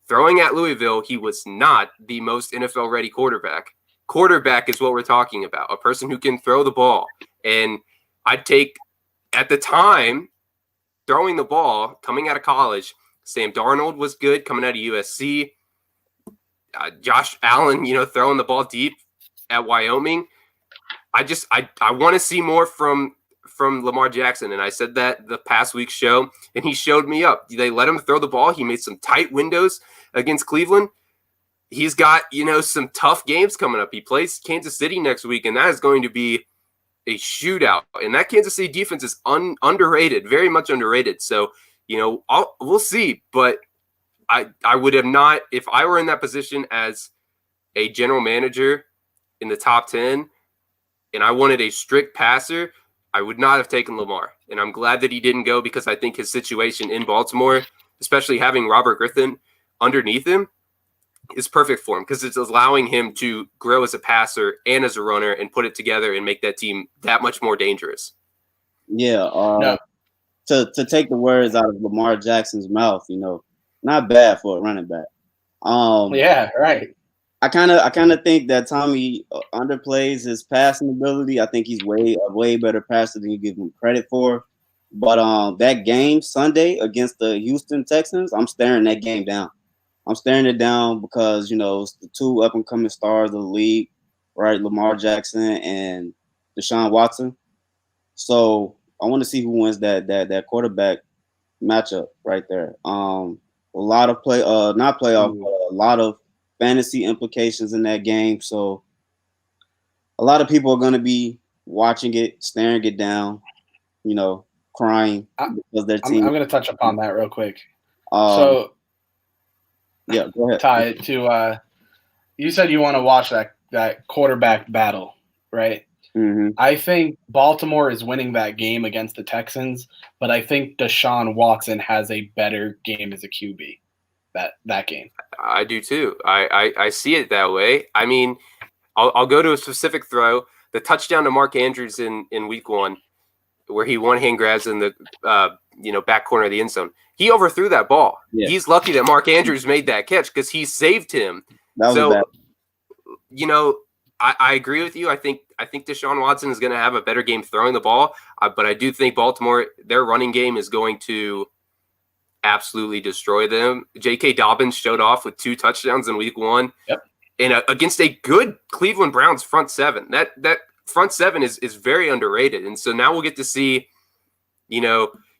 [SPEAKER 2] throwing at Louisville, he was not the most NFL-ready quarterback. Quarterback is what we're talking about, a person who can throw the ball. And I'd take, at the time, throwing the ball, coming out of college, Sam Darnold was good coming out of USC. Josh Allen, you know, throwing the ball deep at Wyoming. I want to see more from Lamar Jackson, and I said that the past week's show, and he showed me up. They let him throw the ball. He made some tight windows against Cleveland. He's got, you know, some tough games coming up. He plays Kansas City next week, and that is going to be a shootout. And that Kansas City defense is underrated, very much underrated. So, you know, we'll see, but I would have not, if I were in that position as a general manager in the top 10 and I wanted a strict passer, I would not have taken Lamar. And I'm glad that he didn't go, because I think his situation in Baltimore, especially having Robert Griffin underneath him, is perfect for him, because it's allowing him to grow as a passer and as a runner and put it together and make that team that much more dangerous.
[SPEAKER 3] Yeah. To take the words out of Lamar Jackson's mouth, you know, not bad for a running back.
[SPEAKER 1] Yeah, right.
[SPEAKER 3] I kind of think that Tommy underplays his passing ability. I think he's a way better passer than you give him credit for. But that game Sunday against the Houston Texans, I'm staring that game down. I'm staring it down because, you know, it's the two up-and-coming stars of the league, right? Lamar Jackson and Deshaun Watson. So I want to see who wins that quarterback matchup right there. a lot of not playoff, but a lot of fantasy implications in that game. So a lot of people are going to be watching it, staring it down, crying because their team.
[SPEAKER 1] I'm going to touch upon that real quick.
[SPEAKER 3] Yeah, go ahead.
[SPEAKER 1] Ty, you said you want to watch that quarterback battle, right?
[SPEAKER 3] Mm-hmm.
[SPEAKER 1] I think Baltimore is winning that game against the Texans, but I think Deshaun Watson has a better game as a QB that game.
[SPEAKER 2] I do too. I see it that way. I mean, I'll go to a specific throw. The touchdown to Mark Andrews in week 1, where he one-hand grabs in the back corner of the end zone. He overthrew that ball. Yeah. He's lucky that Mark Andrews made that catch because he saved him.
[SPEAKER 3] That was bad.
[SPEAKER 2] I agree with you. I think Deshaun Watson is going to have a better game throwing the ball, but I do think Baltimore, their running game is going to absolutely destroy them. J.K. Dobbins showed off with 2 touchdowns in week 1.
[SPEAKER 1] Yep.
[SPEAKER 2] And against a good Cleveland Browns front 7. That front 7 is very underrated. And so now we'll get to see,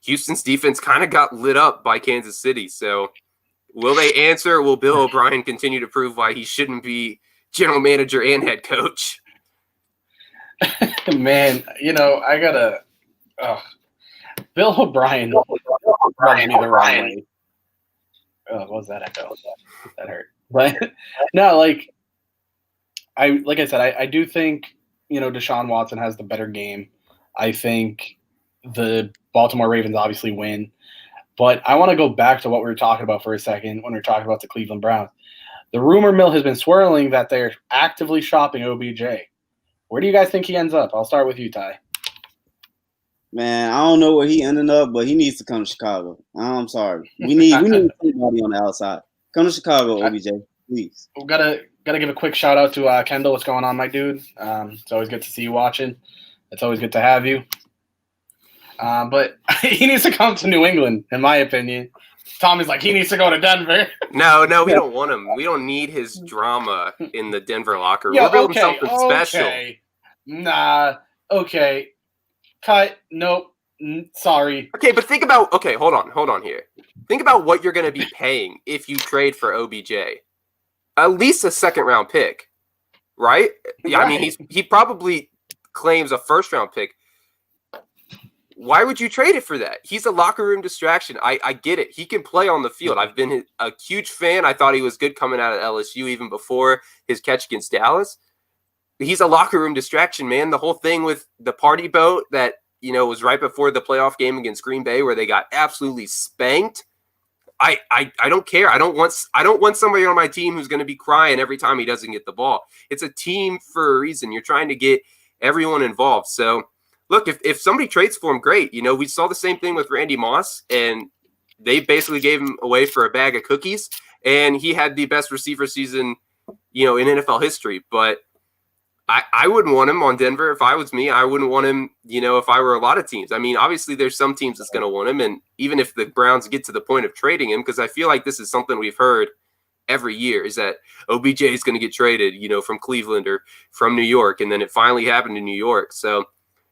[SPEAKER 2] Houston's defense kind of got lit up by Kansas City. So will they answer? Will Bill O'Brien continue to prove why he shouldn't be general manager and head coach?
[SPEAKER 1] Man, I gotta. Bill O'Brien rubs me the wrong way. Oh, what was that echo? That hurt. But no, like I said, I do think Deshaun Watson has the better game. I think the Baltimore Ravens obviously win, but I want to go back to what we were talking about for a second when we were talking about the Cleveland Browns. The rumor mill has been swirling that they're actively shopping OBJ. Where do you guys think he ends up? I'll start with you, Ty.
[SPEAKER 3] Man, I don't know where he ended up, but he needs to come to Chicago. I'm sorry. We need somebody on the outside. Come to Chicago, OBJ, please.
[SPEAKER 1] We gotta give a quick shout out to Kendall. What's going on, my dude? It's always good to see you watching. It's always good to have you. But he needs to come to New England, in my opinion. Tommy's like, he needs to go to Denver.
[SPEAKER 2] No, we don't want him. We don't need his drama in the Denver locker room. We're building something special.
[SPEAKER 1] Nah. Okay. Cut. Nope. Sorry.
[SPEAKER 2] Okay, but think about. Okay, hold on here. Think about what you're going to be paying if you trade for OBJ. At least a 2nd-round pick, right? Yeah, right. I mean, he probably claims a 1st-round pick. Why would you trade it for that? He's a locker room distraction. I get it. He can play on the field. I've been a huge fan. I thought he was good coming out of LSU even before his catch against Dallas. He's a locker room distraction, man. The whole thing with the party boat that, was right before the playoff game against Green Bay where they got absolutely spanked. I don't care. I don't want somebody on my team who's going to be crying every time he doesn't get the ball. It's a team for a reason. You're trying to get everyone involved. So, look, if somebody trades for him, great. We saw the same thing with Randy Moss, and they basically gave him away for a bag of cookies, and he had the best receiver season, in NFL history. But I wouldn't want him on Denver if I was me. I wouldn't want him, if I were a lot of teams. I mean, obviously there's some teams that's going to want him, and even if the Browns get to the point of trading him, because I feel like this is something we've heard every year, is that OBJ is going to get traded, from Cleveland or from New York, and then it finally happened in New York. So,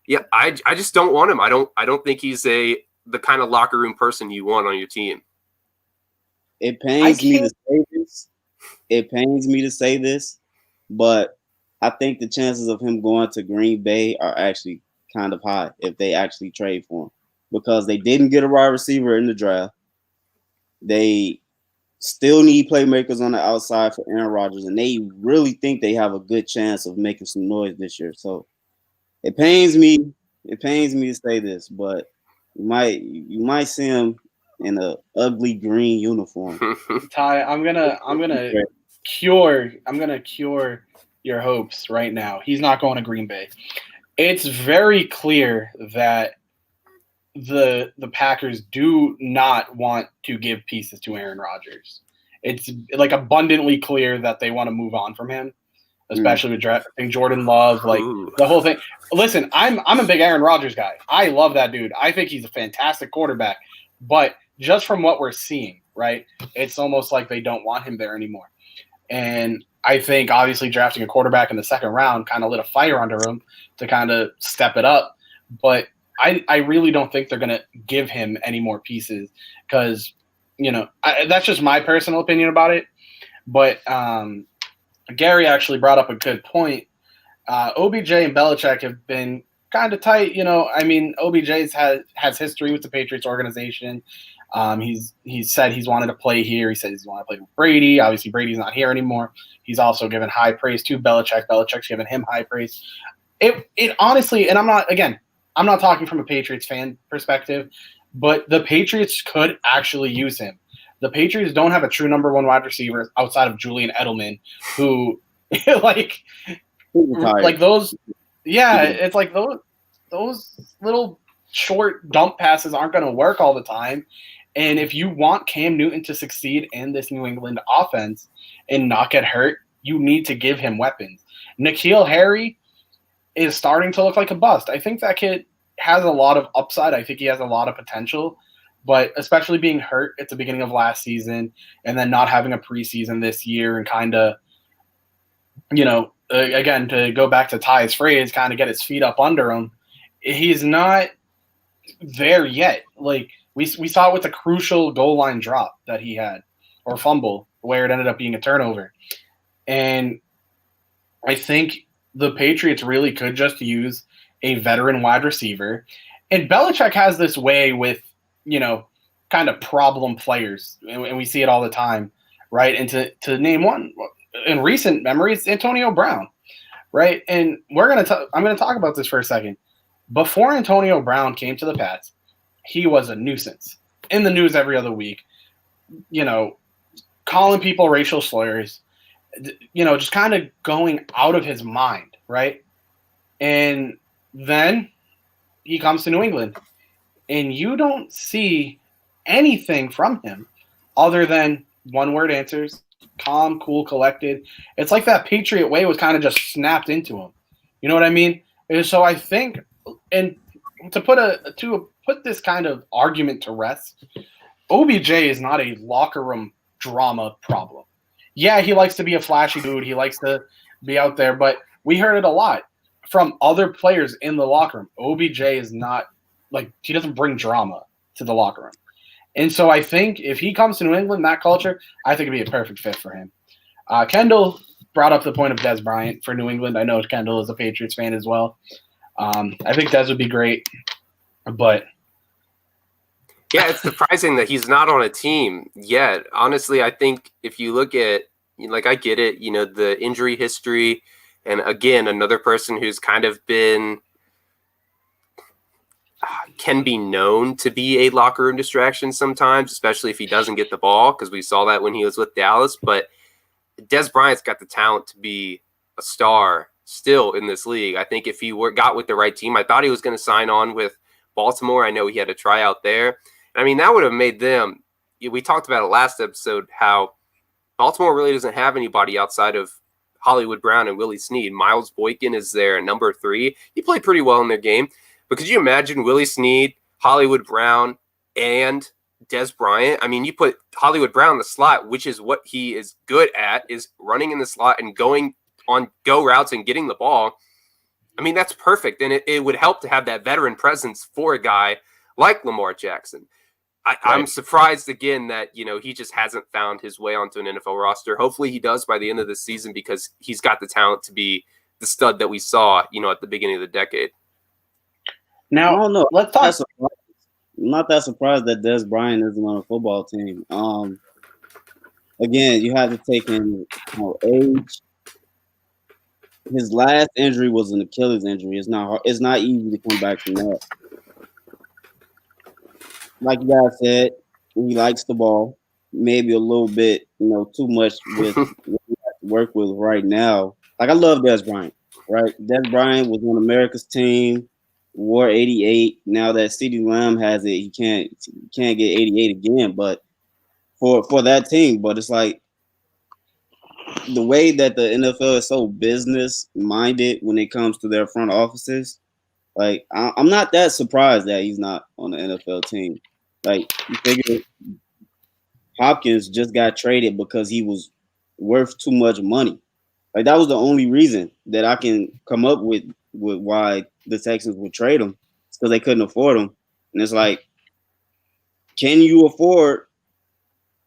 [SPEAKER 2] yeah, I just don't want him. I don't think he's the kind of locker room person you want on your team.
[SPEAKER 3] It pains me to say this. It pains me to say this, but I think the chances of him going to Green Bay are actually kind of high if they actually trade for him, because they didn't get a wide receiver in the draft. They still need playmakers on the outside for Aaron Rodgers, and they really think they have a good chance of making some noise this year. So it pains me. It pains me to say this, but you might see him in an ugly green uniform.
[SPEAKER 1] Ty, I'm gonna cure your hopes right now. He's not going to Green Bay. It's very clear that the Packers do not want to give pieces to Aaron Rodgers. It's like abundantly clear that they want to move on from him, especially with drafting Jordan Love, the whole thing. Listen, I'm a big Aaron Rodgers guy. I love that dude. I think he's a fantastic quarterback. But just from what we're seeing, right, it's almost like they don't want him there anymore. And I think obviously drafting a quarterback in the 2nd round kind of lit a fire under him to kind of step it up. But I really don't think they're going to give him any more pieces, because that's just my personal opinion about it. But Gary actually brought up a good point. OBJ and Belichick have been kind of tight. OBJ has history with the Patriots organization. He's said he's wanted to play here. He said he's wanted to play with Brady. Obviously, Brady's not here anymore. He's also given high praise to Belichick. Belichick's given him high praise. It honestly, and I'm not talking from a Patriots fan perspective, but the Patriots could actually use him. The Patriots don't have a true number one wide receiver outside of Julian Edelman, who like those. Yeah, it's like those little short dump passes aren't going to work all the time. And if you want Cam Newton to succeed in this New England offense and not get hurt, you need to give him weapons. N'Keal Harry is starting to look like a bust. I think that kid has a lot of upside. I think he has a lot of potential, but especially being hurt at the beginning of last season and then not having a preseason this year and kind of, again, to go back to Ty's phrase, kind of get his feet up under him, he's not there yet. Like we saw it with the crucial goal line drop that he had, or fumble, where it ended up being a turnover. And I think the Patriots really could just use a veteran wide receiver. And Belichick has this way with, kind of problem players, and we see it all the time, right? And to name one in recent memories, Antonio Brown, right? And I'm going to talk about this for a second. Before Antonio Brown came to the Pats, he was a nuisance in the news every other week, calling people racial slurs, just kind of going out of his mind, right? And then he comes to New England, and you don't see anything from him other than one-word answers, calm, cool, collected. It's like that Patriot way was kind of just snapped into him. You know what I mean? And so I think, and to put this kind of argument to rest, OBJ is not a locker room drama problem. Yeah, he likes to be a flashy dude. He likes to be out there, but we heard it a lot from other players in the locker room. OBJ is not he doesn't bring drama to the locker room. And so I think if he comes to New England, that culture, I think it'd be a perfect fit for him. Kendall brought up the point of Dez Bryant for New England. I know Kendall is a Patriots fan as well. I think Dez would be great, but
[SPEAKER 2] yeah, it's surprising that he's not on a team yet. Honestly, I think if you look at, I get it, the injury history, and again, another person who's kind of been can be known to be a locker room distraction sometimes, especially if he doesn't get the ball, because we saw that when he was with Dallas. But Dez Bryant's got the talent to be a star still in this league. I think if he got with the right team, I thought he was going to sign on with Baltimore. I know he had a tryout there. I mean, that would have made them – we talked about it last episode, how Baltimore really doesn't have anybody outside of Hollywood Brown and Willie Snead. Miles Boykin is their number 3. He played pretty well in their game. But could you imagine Willie Snead, Hollywood Brown, and Dez Bryant? I mean, you put Hollywood Brown in the slot, which is what he is good at, is running in the slot and going on go routes and getting the ball. I mean, that's perfect. And it would help to have that veteran presence for a guy like Lamar Jackson. I'm surprised, again, that, he just hasn't found his way onto an NFL roster. Hopefully he does by the end of the season, because he's got the talent to be the stud that we saw, at the beginning of the decade.
[SPEAKER 3] Now, I don't know. Let's talk. I'm not that surprised that Dez Bryant isn't on a football team. Again, you have to take in age. His last injury was an Achilles injury. It's not easy to come back from that. Like you guys said, he likes the ball. Maybe a little bit, too much with what he has to work with right now. Like, I love Dez Bryant, right? Dez Bryant was on America's team. Wore 88. Now that CeeDee Lamb has it, he can't get 88 again. But for that team, but it's like the way that the NFL is so business minded when it comes to their front offices. Like, I'm not that surprised that he's not on the NFL team. Like, you figure Hopkins just got traded because he was worth too much money. Like, that was the only reason that I can come up with why the Texans would trade him. It's because they couldn't afford him. And it's like, can you afford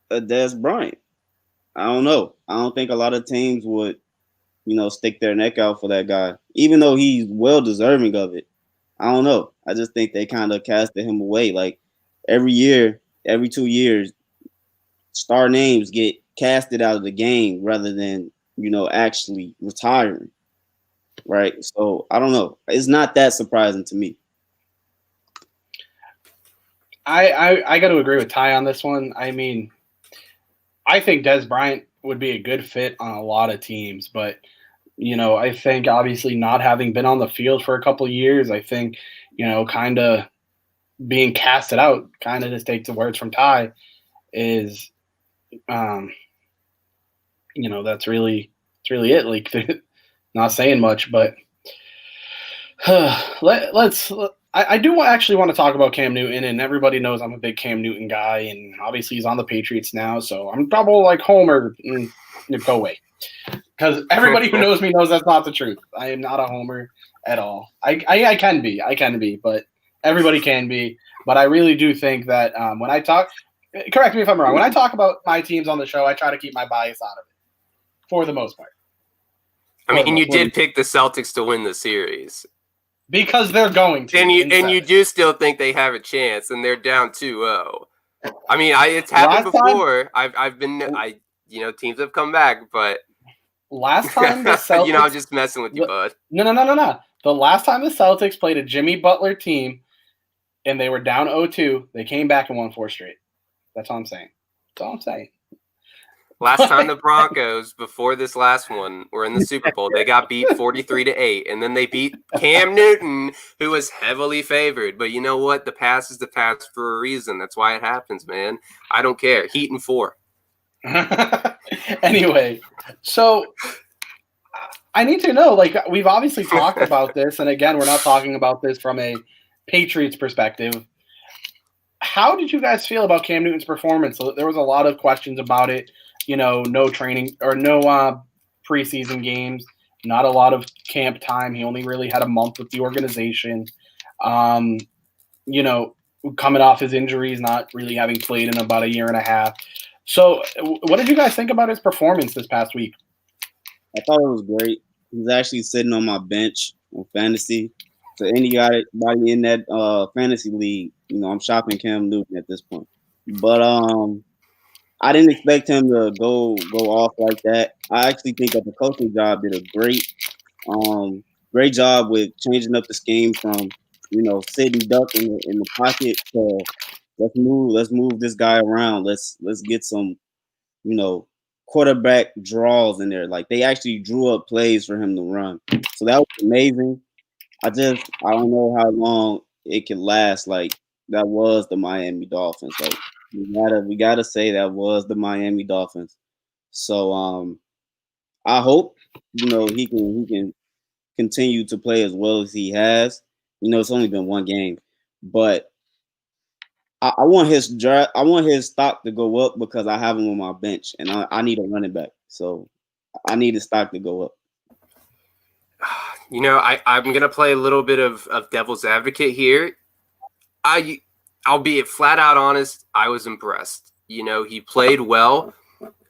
[SPEAKER 3] a Des Bryant. I don't know. I don't think a lot of teams would, stick their neck out for that guy, even though he's well deserving of it. I don't know. I just think they kind of casted him away. Like every year, every 2 years, star names get casted out of the game rather than, actually retiring. Right. So I don't know. It's not that surprising to me.
[SPEAKER 1] I got to agree with Ty on this one. I mean, I think Des Bryant would be a good fit on a lot of teams, but I think obviously not having been on the field for a couple of years, I think kind of being casted out, kind of to take the words from Ty, is that's really it. Like not saying much, but let's. I do actually want to talk about Cam Newton, and everybody knows I'm a big Cam Newton guy, and obviously he's on the Patriots now, so I'm double like Homer. Go away, because everybody who knows me knows that's not the truth. I am not a Homer at all. I can be, but everybody can be. But I really do think that when I talk, correct me if I'm wrong, when I talk about my teams on the show, I try to keep my bias out of it for the most part.
[SPEAKER 2] I mean, you did pick the Celtics to win the series.
[SPEAKER 1] Because they're going to.
[SPEAKER 2] And you do still think they have a chance, and they're down 2-0. I mean, it's happened before. Teams have come back, but
[SPEAKER 1] last time the Celtics,
[SPEAKER 2] I'm just messing with you, bud.
[SPEAKER 1] No. The last time the Celtics played a Jimmy Butler team, and they were down 0-2, they came back and won 4 straight. That's all I'm saying.
[SPEAKER 2] Last time the Broncos, before this last one, were in the Super Bowl, they got beat 43-8, and then they beat Cam Newton, who was heavily favored. But you know what? The past is the past for a reason. That's why it happens, man. I don't care. Heat and 4.
[SPEAKER 1] Anyway, so I need to know, like, we've obviously talked about this, and again, we're not talking about this from a Patriots perspective. How did you guys feel about Cam Newton's performance? There was a lot of questions about it. No training or no preseason games, not a lot of camp time. He only really had a month with the organization. Coming off his injuries, not really having played in about a year and a half. So what did you guys think about his performance this past week?
[SPEAKER 3] I thought it was great. He's actually sitting on my bench on fantasy. So anybody in that fantasy league, I'm shopping Cam Newton at this point. But I didn't expect him to go off like that. I actually think that the coaching job did a great job with changing up the scheme from sitting duck in the pocket to let's move this guy around. Let's get some quarterback draws in there. Like they actually drew up plays for him to run. So that was amazing. I don't know how long it can last. Like that was the Miami Dolphins. Like we gotta say that was the Miami Dolphins. So I hope he can continue to play as well as he has. It's only been one game, but I want his stock to go up because I have him on my bench and I need a running back. So I need his stock to go up.
[SPEAKER 2] I'm gonna play a little bit of devil's advocate here. I'll be flat out honest. I was impressed. He played well.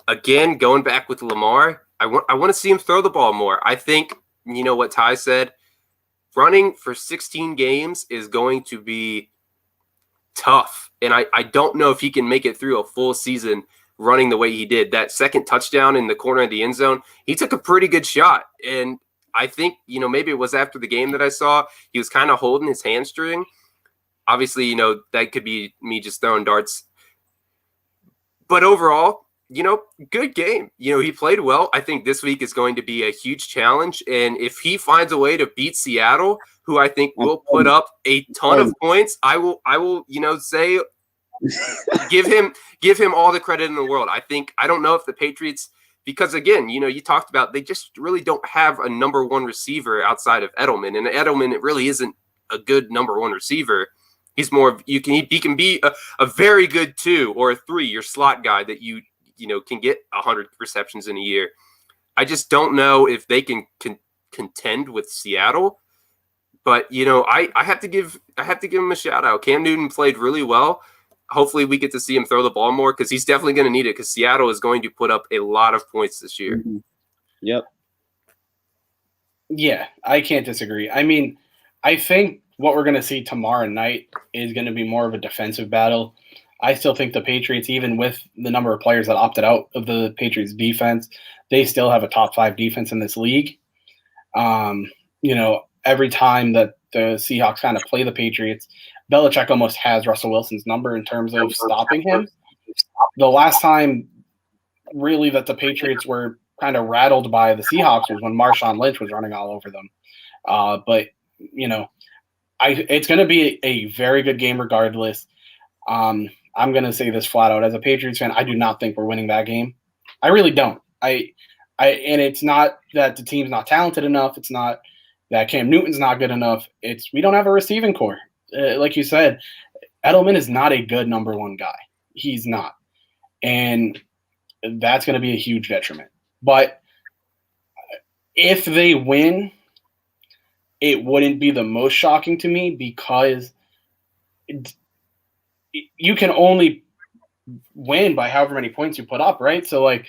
[SPEAKER 2] Again, going back with Lamar, I want to see him throw the ball more. I think what Ty said. Running for 16 games is going to be tough, and I don't know if he can make it through a full season running the way he did. That second touchdown in the corner of the end zone, he took a pretty good shot, and I think maybe it was after the game that I saw he was kind of holding his hamstring. Obviously, that could be me just throwing darts. But overall, good game. He played well. I think this week is going to be a huge challenge. And if he finds a way to beat Seattle, who I think will put up a ton of points, I will, say give him all the credit in the world. I don't know if the Patriots, because again, you talked about they just really don't have a number one receiver outside of Edelman. And Edelman, it really isn't a good number one receiver. He's more of he can be a very good 2 or a 3, your slot guy that you can get 100 receptions in a year. I just don't know if they can contend with Seattle. But I have to give him a shout out. Cam Newton played really well. hopefully we get to see him throw the ball more because he's definitely going to need it because Seattle is going to put up a lot of points this year.
[SPEAKER 3] Mm-hmm. Yep.
[SPEAKER 1] Yeah, I can't disagree. I mean, I think what we're going to see tomorrow night is going to be more of a defensive battle. I still think the Patriots, even with the number of players that opted out of the Patriots defense, they still have a top 5 defense in this league. Every time that the Seahawks kind of play the Patriots, Belichick almost has Russell Wilson's number in terms of stopping him. The last time really that the Patriots were kind of rattled by the Seahawks was when Marshawn Lynch was running all over them. But it's going to be a very good game regardless. I'm going to say this flat out. As a Patriots fan, I do not think we're winning that game. I really don't. And it's not that the team's not talented enough. It's not that Cam Newton's not good enough. It's we don't have a receiving core. Like you said, Edelman is not a good number 1 guy. He's not. And that's going to be a huge detriment. But if they win, it wouldn't be the most shocking to me because you can only win by however many points you put up, right? So, like,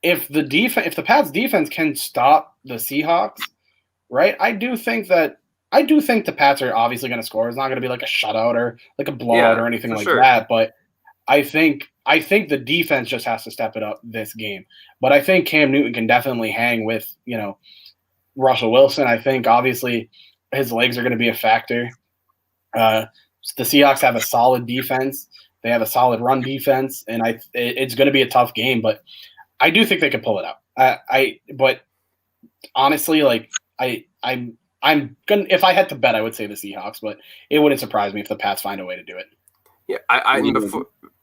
[SPEAKER 1] if the Pats defense can stop the Seahawks, right? I do think the Pats are obviously going to score. It's not going to be like a shutout or like a blowout or anything like that. But I think the defense just has to step it up this game. But I think Cam Newton can definitely hang with, Russell Wilson. I think obviously his legs are going to be a factor. The Seahawks have a solid defense. They have a solid run defense, and it's going to be a tough game. But I do think they could pull it out. But honestly, like I'm gonna, if I had to bet, I would say the Seahawks, but it wouldn't surprise me if the Pats find a way to do it.
[SPEAKER 2] Yeah,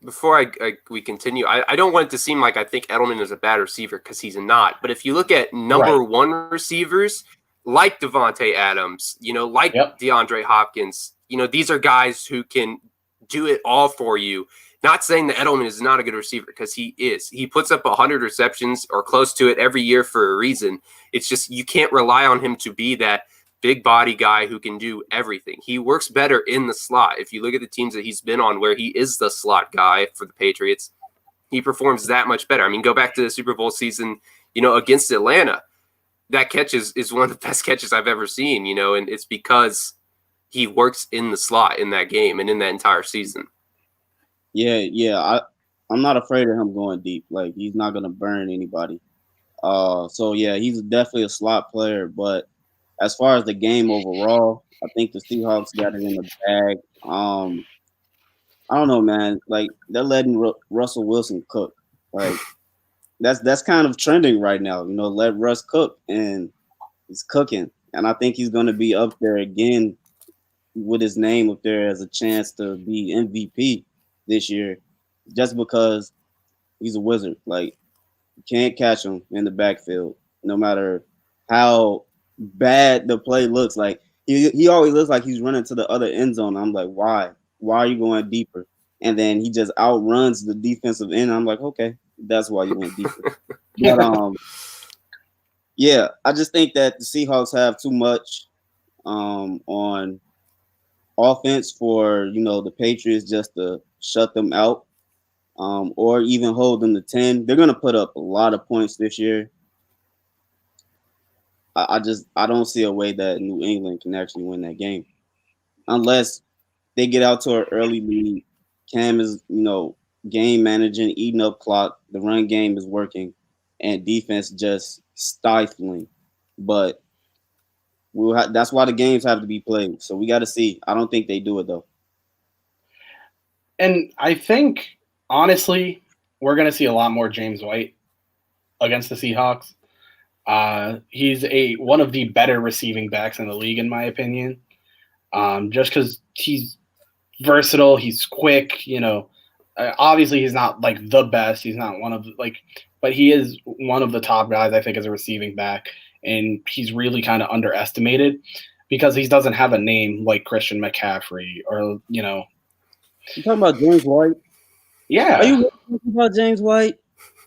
[SPEAKER 2] before we continue, I don't want it to seem like I think Edelman is a bad receiver because he's not. But if you look at number 1 receivers like Devontae Adams, like DeAndre Hopkins, these are guys who can do it all for you. Not saying that Edelman is not a good receiver because he is. He puts up 100 receptions or close to it every year for a reason. It's just you can't rely on him to be that big body guy who can do everything. He works better in the slot. If you look at the teams that he's been on where he is the slot guy for the Patriots, he performs that much better. I mean, go back to the Super Bowl season, against Atlanta. That catch is one of the best catches I've ever seen, and it's because he works in the slot in that game and in that entire season.
[SPEAKER 3] Yeah. I'm not afraid of him going deep. Like, he's not going to burn anybody. So, yeah, he's definitely a slot player. But as far as the game overall, I think the Seahawks got it in the bag. I don't know, man. Like, they're letting Russell Wilson cook. Like, that's kind of trending right now. Let Russ cook, and he's cooking. And I think he's going to be up there again with his name up there as a chance to be MVP this year, just because he's a wizard. Like, you can't catch him in the backfield, no matter how bad the play looks. Like, he always looks like he's running to the other end zone. I'm like, why? Why are you going deeper? And then he just outruns the defensive end. I'm like, okay, that's why you went deeper. But yeah, I just think that the Seahawks have too much on offense for the Patriots just to shut them out, or even hold them to 10. They're gonna put up a lot of points this year. I don't see a way that New England can actually win that game unless they get out to an early lead. Cam is game managing, eating up clock. The run game is working, and defense just stifling. But that's why the games have to be played. So we got to see. I don't think they do it though.
[SPEAKER 1] And I think honestly, we're going to see a lot more James White against the Seahawks. He's one of the better receiving backs in the league, in my opinion. Just because he's versatile, he's quick. Obviously he's not like the best. He's not one of but he is one of the top guys I think as a receiving back, and he's really kind of underestimated because he doesn't have a name like Christian McCaffrey or
[SPEAKER 3] You talking about James White?
[SPEAKER 1] Yeah.
[SPEAKER 3] Are you talking about James White?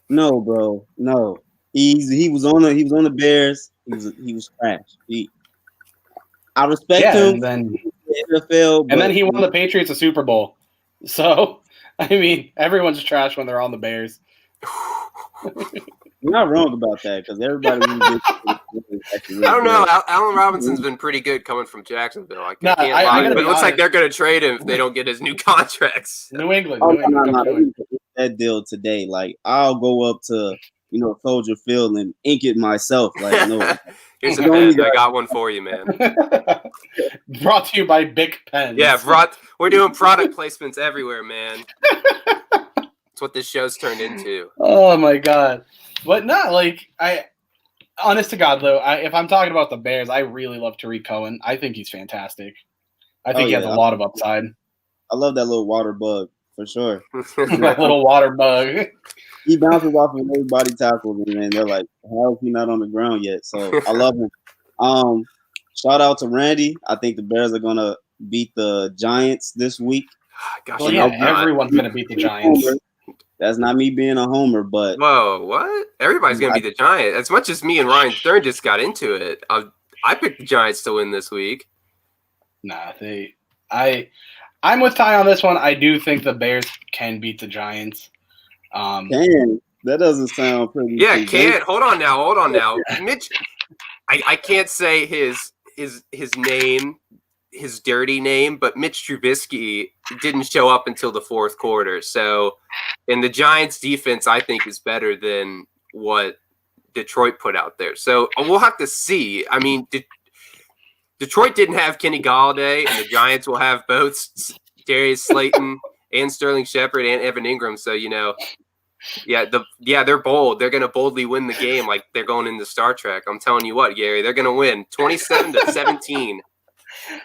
[SPEAKER 3] No, bro. No. He was on the Bears. He was trash. I respect him.
[SPEAKER 1] And then
[SPEAKER 3] NFL,
[SPEAKER 1] and then he won the Patriots a Super Bowl. So I mean, everyone's trash when they're on the Bears.
[SPEAKER 3] You're not wrong about that because everybody
[SPEAKER 2] I don't know. Allen Robinson's been pretty good coming from Jacksonville. I
[SPEAKER 1] Nah,
[SPEAKER 2] can't
[SPEAKER 1] I
[SPEAKER 2] lie,
[SPEAKER 1] gotta
[SPEAKER 2] but it
[SPEAKER 1] be
[SPEAKER 2] looks like
[SPEAKER 1] honest.
[SPEAKER 2] they're going to trade him if they don't get his new contracts.
[SPEAKER 1] New England.
[SPEAKER 3] Oh,
[SPEAKER 1] New England.
[SPEAKER 3] no,
[SPEAKER 1] New England.
[SPEAKER 3] that deal today. Like, I'll go up to Soldier Field and ink it myself. Like, no.
[SPEAKER 2] Here's a
[SPEAKER 3] You only
[SPEAKER 2] pen. I
[SPEAKER 3] got-
[SPEAKER 2] got one for you, man.
[SPEAKER 1] Brought to you by Bic Pens.
[SPEAKER 2] Yeah, we're doing product placements everywhere, man. That's what this show's turned into.
[SPEAKER 1] Oh my god. But not like honest to God though, if I'm talking about the Bears, I really love Tariq Cohen. I think he's fantastic. I think he has a lot of upside.
[SPEAKER 3] I love that little water bug for sure.
[SPEAKER 1] That little water bug.
[SPEAKER 3] He bounces off of everybody tackles him, and they're like, how is he not on the ground yet? So I love him. Shout out to Randy. I think the Bears are gonna beat the Giants this week.
[SPEAKER 2] Gosh,
[SPEAKER 1] Well, yeah, everyone's gonna beat the Giants.
[SPEAKER 3] That's not me being a homer, but
[SPEAKER 2] whoa, what? Everybody's gonna beat the Giants. As much as me and Ryan Stern just got into it, I picked the Giants to win this week.
[SPEAKER 1] Nah, I'm with Ty on this one. I do think the Bears can beat the Giants.
[SPEAKER 3] Can that doesn't sound pretty?
[SPEAKER 2] Yeah, can't. Hold on now. Mitch, I can't say his name, his dirty name, but Mitch Trubisky didn't show up until the fourth quarter. So, and the Giants' defense, I think, is better than what Detroit put out there. So we'll have to see. I mean, Detroit didn't have Kenny Galladay, and the Giants will have both Darius Slayton and Sterling Shepard and Evan Ingram. So, they're bold. They're going to boldly win the game like they're going into Star Trek. I'm telling you what, Gary, they're going to win 27-17.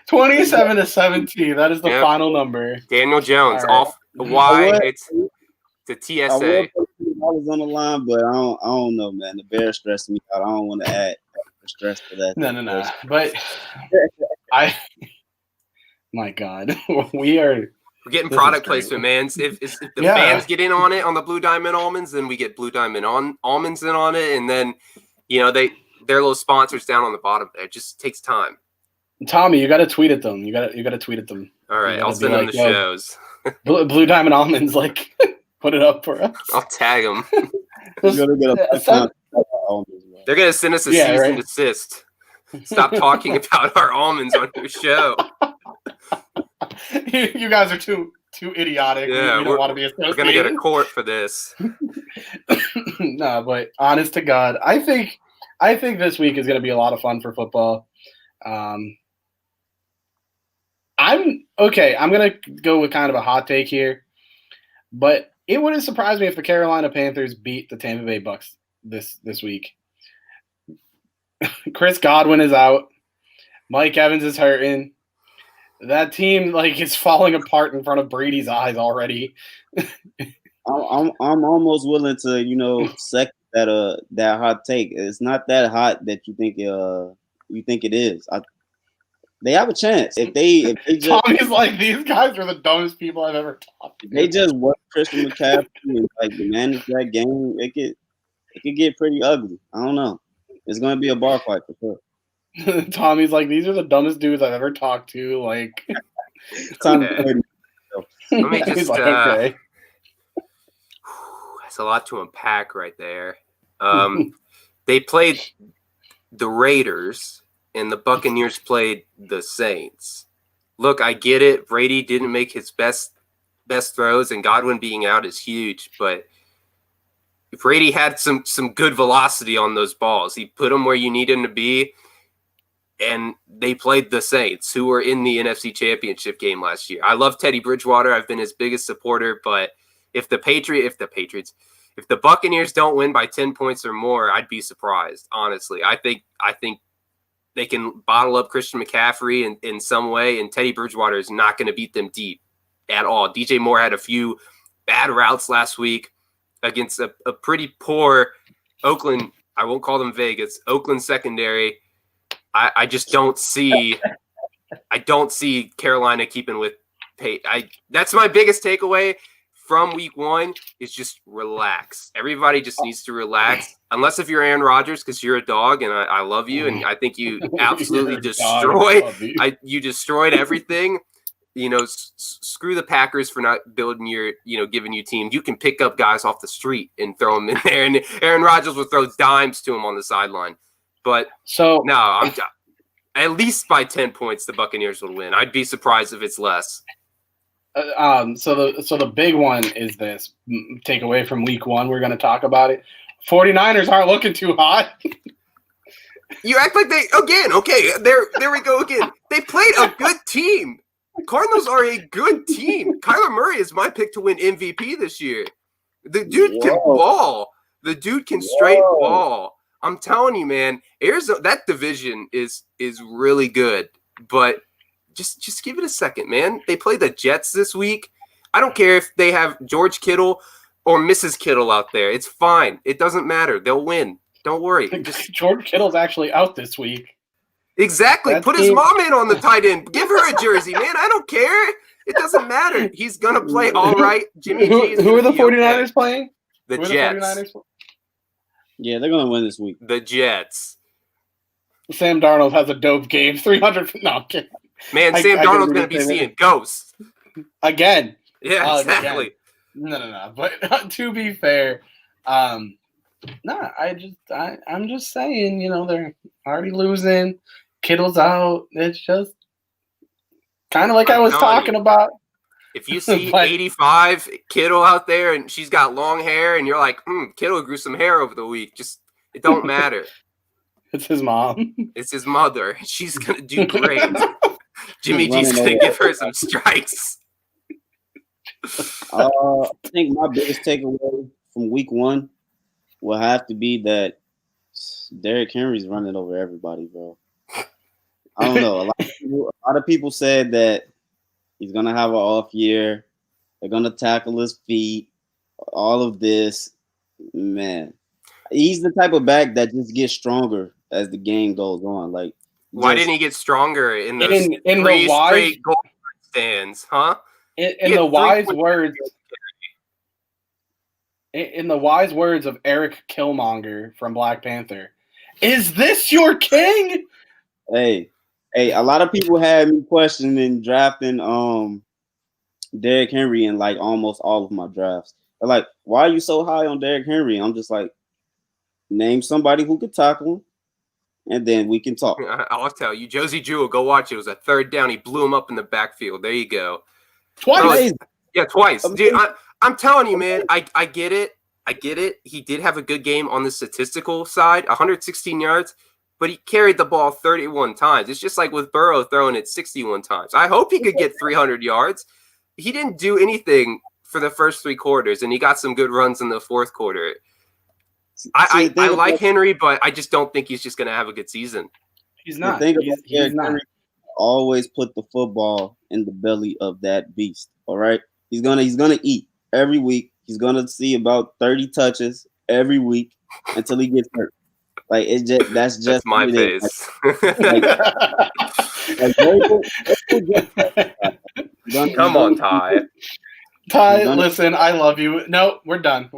[SPEAKER 1] 27-17. That is the final number.
[SPEAKER 2] Daniel Jones
[SPEAKER 1] All right.
[SPEAKER 2] off why it's the TSA.
[SPEAKER 3] I was on the line, but I don't know, man. The Bears stressed me out. I don't want to add stress to that.
[SPEAKER 1] No. But my God, we're
[SPEAKER 2] getting product placement, man. If the fans get in on it on the Blue Diamond almonds, then we get Blue Diamond almonds in on it, and then they're little sponsors down on the bottom there. It just takes time.
[SPEAKER 1] Tommy, you got to tweet at them. You got to tweet at them.
[SPEAKER 2] All right, I'll send them the shows.
[SPEAKER 1] Blue Diamond almonds, put it up for us.
[SPEAKER 2] I'll tag them.
[SPEAKER 1] They're
[SPEAKER 2] gonna send us a cease and desist. Stop talking about our almonds on your show.
[SPEAKER 1] You guys are too idiotic.
[SPEAKER 2] Yeah,
[SPEAKER 1] we don't want to be associated.
[SPEAKER 2] We're gonna get a court for this.
[SPEAKER 1] No, but honest to God, I think this week is gonna be a lot of fun for football. I'm gonna go with kind of a hot take here, but it wouldn't surprise me if the Carolina Panthers beat the Tampa Bay Bucks this week. Chris Godwin is out. Mike Evans is hurting. That team is falling apart in front of Brady's eyes already.
[SPEAKER 3] I'm almost willing to second that hot take. It's not that hot that you think it is. They have a chance if they just.
[SPEAKER 1] Tommy's like, these guys are the dumbest people I've ever talked to.
[SPEAKER 3] They just work Christian McCaffrey and manage that game. It could get pretty ugly. I don't know. It's going to be a bar fight for sure.
[SPEAKER 1] Tommy's like, these are the dumbest dudes I've ever talked to.
[SPEAKER 2] Let me just.
[SPEAKER 1] Okay.
[SPEAKER 2] That's a lot to unpack right there. They played the Raiders, and the Buccaneers played the Saints. Look, I get it. Brady didn't make his best throws, and Godwin being out is huge, but Brady had some good velocity on those balls. He put them where you need him to be, and they played the Saints, who were in the NFC Championship game last year. I love Teddy Bridgewater. I've been his biggest supporter, but if the Buccaneers don't win by 10 points or more, I'd be surprised, honestly. I think they can bottle up Christian McCaffrey in some way, and Teddy Bridgewater is not going to beat them deep at all. DJ Moore had a few bad routes last week against a pretty poor Oakland, I won't call them Vegas, Oakland secondary. I just don't see Carolina keeping with pace. That's my biggest takeaway from week one is just relax. Everybody just needs to relax. Unless if you're Aaron Rodgers, because you're a dog and I love you, and I think you absolutely destroyed everything. screw the Packers for not building giving you teams. You can pick up guys off the street and throw them in there, and Aaron Rodgers will throw dimes to him on the sideline. But I'm at least by 10 points, the Buccaneers will win. I'd be surprised if it's less.
[SPEAKER 1] So the big one is this takeaway from week 1. We're going to talk about it. 49ers aren't looking too hot.
[SPEAKER 2] You act like they again. Okay, there we go again. They played a good team. Cardinals are a good team. Kyler Murray is my pick to win MVP this year. The dude can ball. The dude can straight ball. I'm telling you, man. Arizona, that division is really good. But just give it a second, man. They play the Jets this week. I don't care if they have George Kittle or Mrs. Kittle out there. It's fine. It doesn't matter. They'll win. Don't worry.
[SPEAKER 1] George Kittle's actually out this week.
[SPEAKER 2] Exactly. Put his mom in on the tight end. Give her a jersey, man. I don't care. It doesn't matter. He's going to play all right. Jimmy G.
[SPEAKER 1] Who are the 49ers playing?
[SPEAKER 2] The Jets.
[SPEAKER 3] Yeah, they're going to win this week.
[SPEAKER 2] The Jets.
[SPEAKER 1] Sam Darnold has a dope game. 300. No, I'm kidding.
[SPEAKER 2] Man, Sam Darnold's going to be seeing ghosts.
[SPEAKER 1] Again.
[SPEAKER 2] Yeah, exactly.
[SPEAKER 1] Again. No. But to be fair, I'm just saying, they're already losing. Kittle's out. It's just kind of like I was talking about.
[SPEAKER 2] If you see 85 Kittle out there and she's got long hair and you're like, Kittle grew some hair over the week, it don't matter.
[SPEAKER 1] It's his mom.
[SPEAKER 2] It's his mother. She's going to do great. Jimmy G's going to give her some strikes.
[SPEAKER 3] I think my biggest takeaway from week 1 will have to be that Derrick Henry's running over everybody, bro. I don't know. A lot of people said that he's going to have an off year. They're going to tackle his feet. All of this. Man. He's the type of back that just gets stronger as the game goes on.
[SPEAKER 2] Why didn't he get stronger in those three straight goal stands, huh?
[SPEAKER 1] In the wise words of Eric Killmonger from Black Panther, is this your king?
[SPEAKER 3] Hey, a lot of people had me questioning drafting Derrick Henry in almost all of my drafts. They're like, why are you so high on Derrick Henry? I'm just like, name somebody who could tackle him, and then we can talk.
[SPEAKER 2] I'll tell you, Josie Jewell, go watch it. It was a third down. He blew him up in the backfield. There you go.
[SPEAKER 1] Twice.
[SPEAKER 2] Yeah, twice. Dude, I'm telling you, man, I get it. I get it. He did have a good game on the statistical side, 116 yards, but he carried the ball 31 times. It's just like with Burrow throwing it 61 times. I hope he could get 300 yards. He didn't do anything for the first 3 quarters, and he got some good runs in the fourth quarter. I like Henry, but I just don't think he's just going to have a good season.
[SPEAKER 1] He's not.
[SPEAKER 3] He's not. Always put the football in the belly of that beast. All right, he's gonna eat every week. He's gonna see about 30 touches every week until he gets hurt. That's
[SPEAKER 2] my face. Come on, Ty.
[SPEAKER 1] Listen, I love you. No, we're done.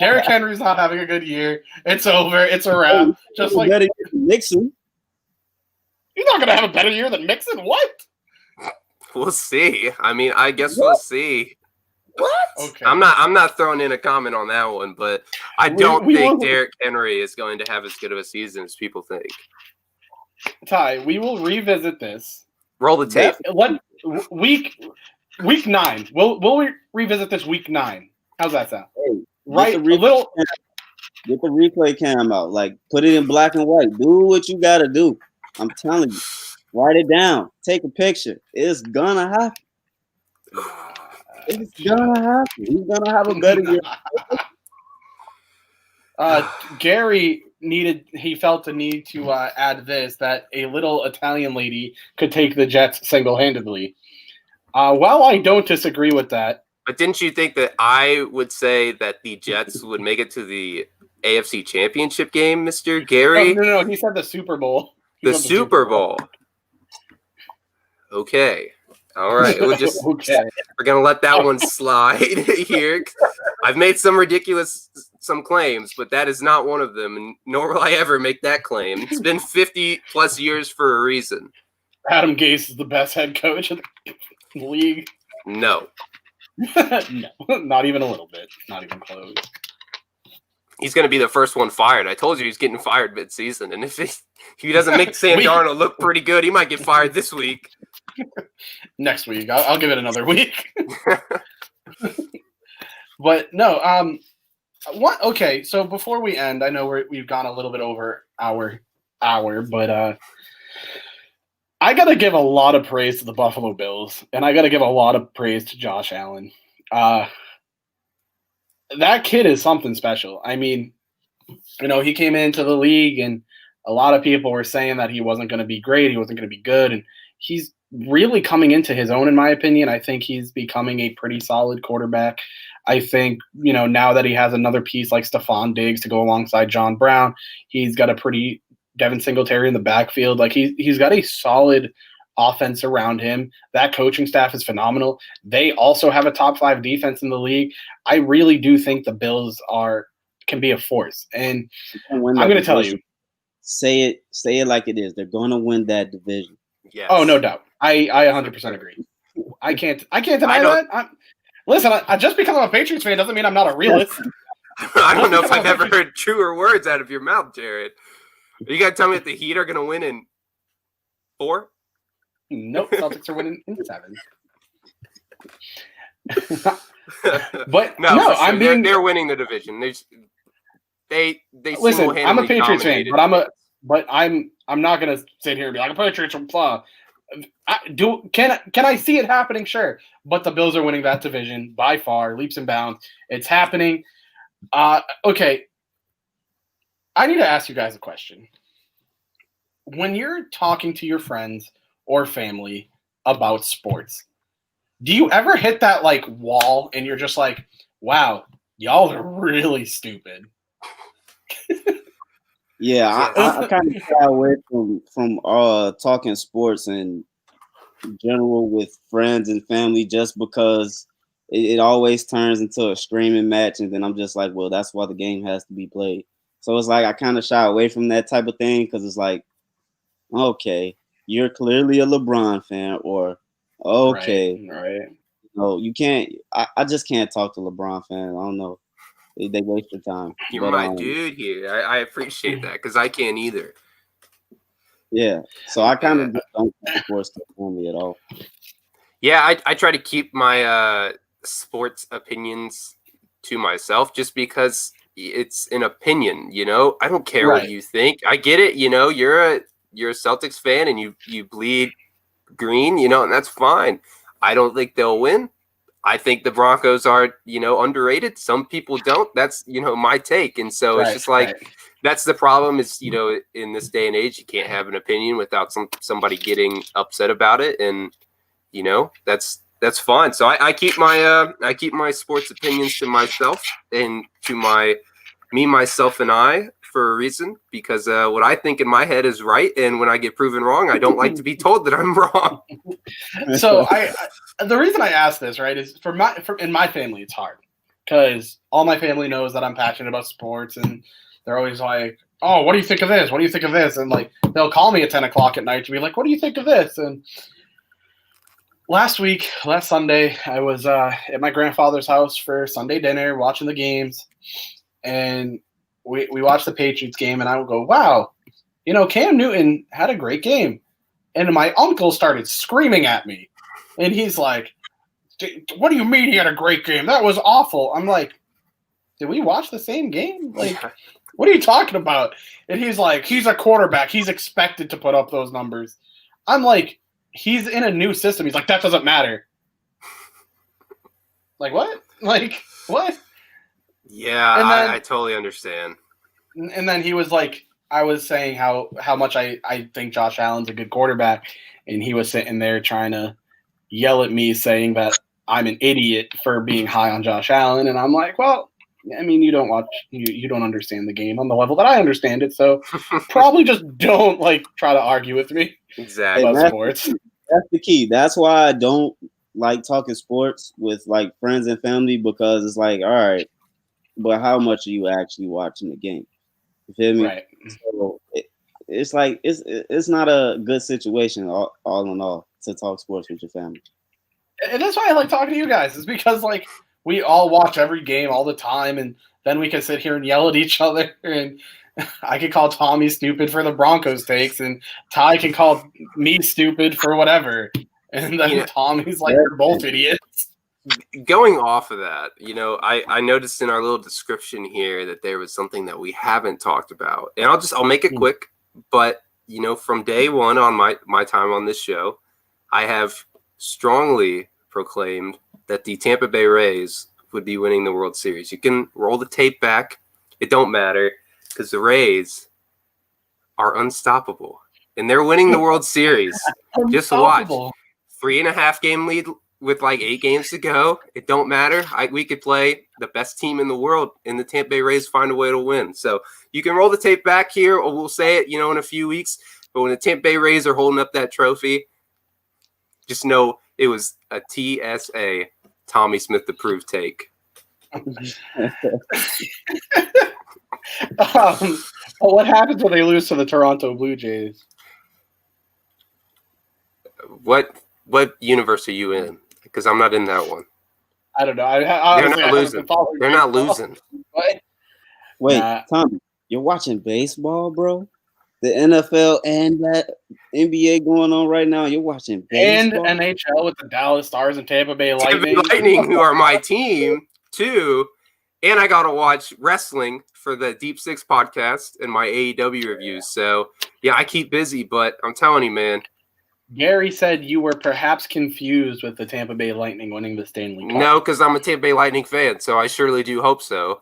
[SPEAKER 1] Derrick Henry's not having a good year. It's over. It's a wrap. Just like
[SPEAKER 3] Nixon.
[SPEAKER 1] He's not going to have a better year than Mixon? What?
[SPEAKER 2] We'll see. I mean, I guess we'll see.
[SPEAKER 1] What? Okay.
[SPEAKER 2] I'm not throwing in a comment on that one, but I don't think Derrick Henry is going to have as good of a season as people think.
[SPEAKER 1] Ty, we will revisit this.
[SPEAKER 2] Roll the tape.
[SPEAKER 1] Week 9. We'll revisit this week 9. How's that sound?
[SPEAKER 3] Hey,
[SPEAKER 1] right,
[SPEAKER 3] get the replay cam out. Put it in black and white. Do what you got to do. I'm telling you, write it down. Take a picture. It's gonna happen. It's gonna happen. He's gonna have a better year.
[SPEAKER 1] Gary felt the need to add this, that a little Italian lady could take the Jets single-handedly. While I don't disagree with that.
[SPEAKER 2] But didn't you think that I would say that the Jets would make it to the AFC Championship game, Mr. Gary?
[SPEAKER 1] No. He said the Super Bowl.
[SPEAKER 2] The Super Bowl. Okay. All right. We're going to let that one slide here. I've made some claims, but that is not one of them, and nor will I ever make that claim. It's been 50 plus years for a reason.
[SPEAKER 1] Adam Gase is the best head coach. league?
[SPEAKER 2] No.
[SPEAKER 1] No, not even a little bit. Not even close.
[SPEAKER 2] He's going to be the first one fired. I told you he's getting fired mid-season, and if he doesn't make Sam Darnold look pretty good, he might get fired this week.
[SPEAKER 1] Next week, I'll give it another week. But no, what? Okay, so before we end, I know we've gone a little bit over our hour, but I got to give a lot of praise to the Buffalo Bills, and I got to give a lot of praise to Josh Allen. That kid is something special. I mean, he came into the league, and a lot of people were saying that he wasn't going to be great, he wasn't going to be good, and he's really coming into his own, in my opinion. I think he's becoming a pretty solid quarterback. I think, now that he has another piece like Stephon Diggs to go alongside John Brown, he's got a pretty Devin Singletary in the backfield. Like he's got a solid offense around him. That coaching staff is phenomenal. They also have a top 5 defense in the league. I really do think the Bills can be a force. And I'm going to tell you.
[SPEAKER 3] Say it like it is. They're going to win that division.
[SPEAKER 2] Yes.
[SPEAKER 1] Oh, no doubt. I 100% agree. I can't deny that. Listen, just because I'm a Patriots fan doesn't mean I'm not a realist.
[SPEAKER 2] I don't know if I've ever heard truer words out of your mouth, Jared. You got to tell me that the Heat are going to win in 4?
[SPEAKER 1] Nope, Celtics are winning in 7. But no, sure.
[SPEAKER 2] They're winning the division. They
[SPEAKER 1] listen. I'm a Patriots fan, but I'm not going to sit here and be like a Patriots blah. Can I see it happening? Sure, but the Bills are winning that division by far, leaps and bounds. It's happening. Okay, I need to ask you guys a question. When you're talking to your friends or family about sports, do you ever hit that wall and you're just like, wow, y'all are really stupid?
[SPEAKER 3] Yeah, I kind of shy away from talking sports in general with friends and family just because it always turns into a screaming match, and then I'm just like, well, that's why the game has to be played. So it's like I kind of shy away from that type of thing because it's like, okay, you're clearly a LeBron fan, or okay,
[SPEAKER 1] right.
[SPEAKER 3] No, you can't. I just can't talk to LeBron fans. I don't know. They waste your time.
[SPEAKER 2] You're my dude here. I appreciate that because I can't either.
[SPEAKER 3] Yeah. So I kind of don't think sports for me at all.
[SPEAKER 2] Yeah, I try to keep my sports opinions to myself just because it's an opinion, I don't care what you think. I get it, you're a Celtics fan and you bleed green, and that's fine. I don't think they'll win. I think the Broncos are, underrated. Some people don't. That's, my take. And so it's just that's the problem is, in this day and age, you can't have an opinion without somebody getting upset about it. And, that's fine. So I keep my sports opinions to myself and to me, myself, and I for a reason, because what I think in my head is right. And when I get proven wrong, I don't like to be told that I'm wrong.
[SPEAKER 1] So the reason I ask this, right, is in my family, it's hard because all my family knows that I'm passionate about sports, and they're always like, "Oh, what do you think of this? What do you think of this?" And they'll call me at 10 o'clock at night to be like, "What do you think of this?" And last Sunday, I was at my grandfather's house for Sunday dinner, watching the games, and we watched the Patriots game, and I would go, "Wow, Cam Newton had a great game," and my uncle started screaming at me. And he's like, "What do you mean he had a great game? That was awful." I'm like, "Did we watch the same game? What are you talking about?" And he's like, "He's a quarterback. He's expected to put up those numbers." I'm like, "He's in a new system." He's like, "That doesn't matter." Like, what? What?
[SPEAKER 2] Yeah, and then, I totally understand.
[SPEAKER 1] And then he was like, I was saying how much I think Josh Allen's a good quarterback, and he was sitting there trying to yell at me saying that I'm an idiot for being high on Josh Allen. And I'm like, well, I mean, you don't understand the game on the level that I understand it. So probably just don't try to argue with me about sports.
[SPEAKER 3] That's the key. That's why I don't like talking sports with friends and family, because it's like, all right, but how much are you actually watching the game? You feel me?
[SPEAKER 1] Right.
[SPEAKER 3] So it's it's not a good situation all in all to talk sports with your family.
[SPEAKER 1] And that's why I like talking to you guys. Is because like we all watch every game all the time, and then we can sit here and yell at each other. And I can call Tommy stupid for the Broncos takes, and Ty can call me stupid for whatever. And then Tommy's like, "You're both idiots."
[SPEAKER 2] Going off of that, I noticed in our little description here that there was something that we haven't talked about, and I'll make it quick. But from day one on my time on this show, I have strongly proclaimed that the Tampa Bay Rays would be winning the World Series. You can roll the tape back; it don't matter because the Rays are unstoppable, and they're winning the World Series. Just watch, 3.5 game lead. With like 8 games to go, it don't matter. We could play the best team in the world, and the Tampa Bay Rays find a way to win. So you can roll the tape back here, or we'll say it, in a few weeks. But when the Tampa Bay Rays are holding up that trophy, just know it was a TSA, Tommy Smith approved take.
[SPEAKER 1] What happens when they lose to the Toronto Blue Jays?
[SPEAKER 2] What universe are you in? Because I'm not in that one.
[SPEAKER 1] I don't know.
[SPEAKER 2] They're not losing. They're not losing.
[SPEAKER 3] Wait, Tommy, you're watching baseball, bro? The NFL and that NBA going on right now. You're watching baseball?
[SPEAKER 1] And NHL with the Dallas Stars and Tampa Bay Lightning.
[SPEAKER 2] Who are my team, too. And I got to watch wrestling for the Deep Six podcast and my AEW reviews. So, yeah, I keep busy, but I'm telling you, man.
[SPEAKER 1] Gary said you were perhaps confused with the Tampa Bay Lightning winning the Stanley Cup.
[SPEAKER 2] No, because I'm a Tampa Bay Lightning fan, so I surely do hope so.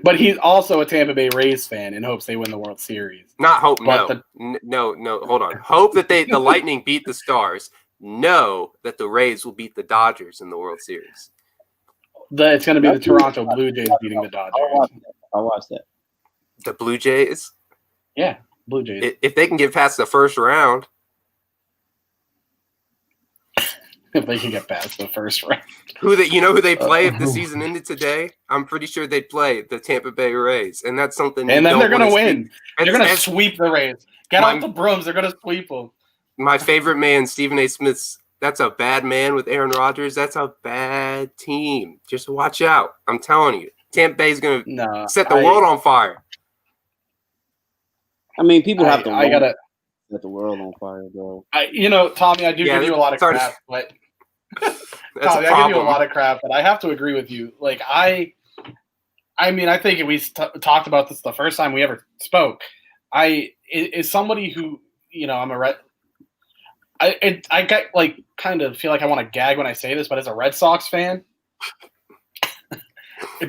[SPEAKER 1] But he's also a Tampa Bay Rays fan and hopes they win the World Series.
[SPEAKER 2] Not hope, no. No, hold on. Hope that the Lightning beat the Stars. Know that the Rays will beat the Dodgers in the World Series.
[SPEAKER 1] It's going to be the Toronto Blue Jays beating the Dodgers.
[SPEAKER 3] I'll watch that.
[SPEAKER 2] The Blue Jays?
[SPEAKER 1] Yeah, Blue Jays.
[SPEAKER 2] If they can get past the first round.
[SPEAKER 1] If they can get past the first round.
[SPEAKER 2] Who they play if the season ended today? I'm pretty sure they'd play the Tampa Bay Rays, and that's something.
[SPEAKER 1] And then they're going to win. They're going to sweep the Rays. Get out the brooms. They're going to sweep them.
[SPEAKER 2] My favorite man, Stephen A. Smith. That's a bad man with Aaron Rodgers. That's a bad team. Just watch out. I'm telling you, Tampa Bay's going to set the world on fire.
[SPEAKER 3] I mean, people have to.
[SPEAKER 1] I gotta
[SPEAKER 3] set the world on fire, bro.
[SPEAKER 1] Tommy, I do give you a lot of crap, but Tommy, I give you a lot of crap, but I have to agree with you. Like I mean, I think we talked about this the first time we ever spoke. Is somebody who I'm a Red. I get like kind of feel like I want to gag when I say this, but as a Red Sox fan,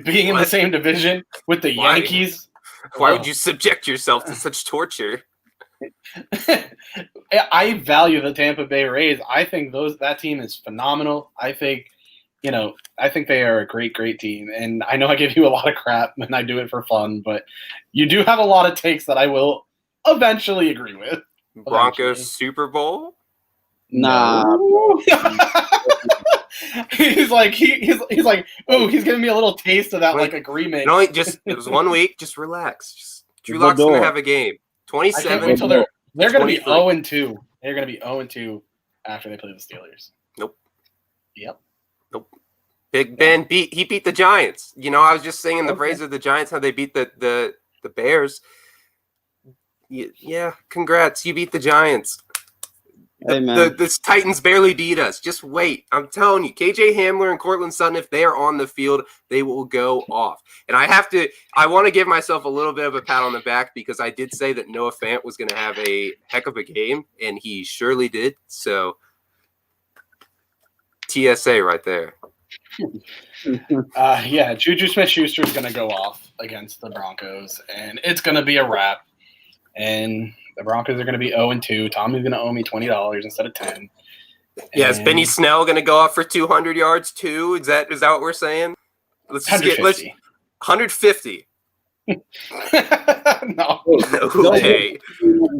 [SPEAKER 1] being in the same division with the Yankees,
[SPEAKER 2] why would you subject yourself to such torture?
[SPEAKER 1] I value the Tampa Bay Rays. I think that team is phenomenal. I think they are a great team. And I know I give you a lot of crap and I do it for fun, but you do have a lot of takes that I will eventually agree with.
[SPEAKER 2] Broncos Super Bowl?
[SPEAKER 3] Nah.
[SPEAKER 1] he's like, ooh, he's giving me a little taste of that agreement.
[SPEAKER 2] No, it was 1 week. Just relax. Drew Lock's gonna have a game. 27
[SPEAKER 1] until they're going to be 0-2. They're going to be 0-2 after they play the Steelers.
[SPEAKER 2] Nope.
[SPEAKER 1] Yep.
[SPEAKER 2] Nope. Big Ben beat the Giants. I was just singing the praise of the Giants, how they beat the Bears. Yeah, congrats. You beat the Giants.
[SPEAKER 3] Hey, man.
[SPEAKER 2] The Titans barely beat us. Just wait. I'm telling you, KJ Hamler and Cortland Sutton, if they are on the field, they will go off. And I want to give myself a little bit of a pat on the back because I did say that Noah Fant was going to have a heck of a game, and he surely did. So, TSA right there.
[SPEAKER 1] Yeah, Juju Smith-Schuster is going to go off against the Broncos, and it's going to be a wrap. And the Broncos are going to be 0-2. Tommy's going to owe me $20 instead of $10.
[SPEAKER 2] Yeah, is Benny Snell going to go off for 200 yards too? Is that what we're saying? Let's
[SPEAKER 1] 150.
[SPEAKER 2] 150.
[SPEAKER 1] No.
[SPEAKER 2] Okay.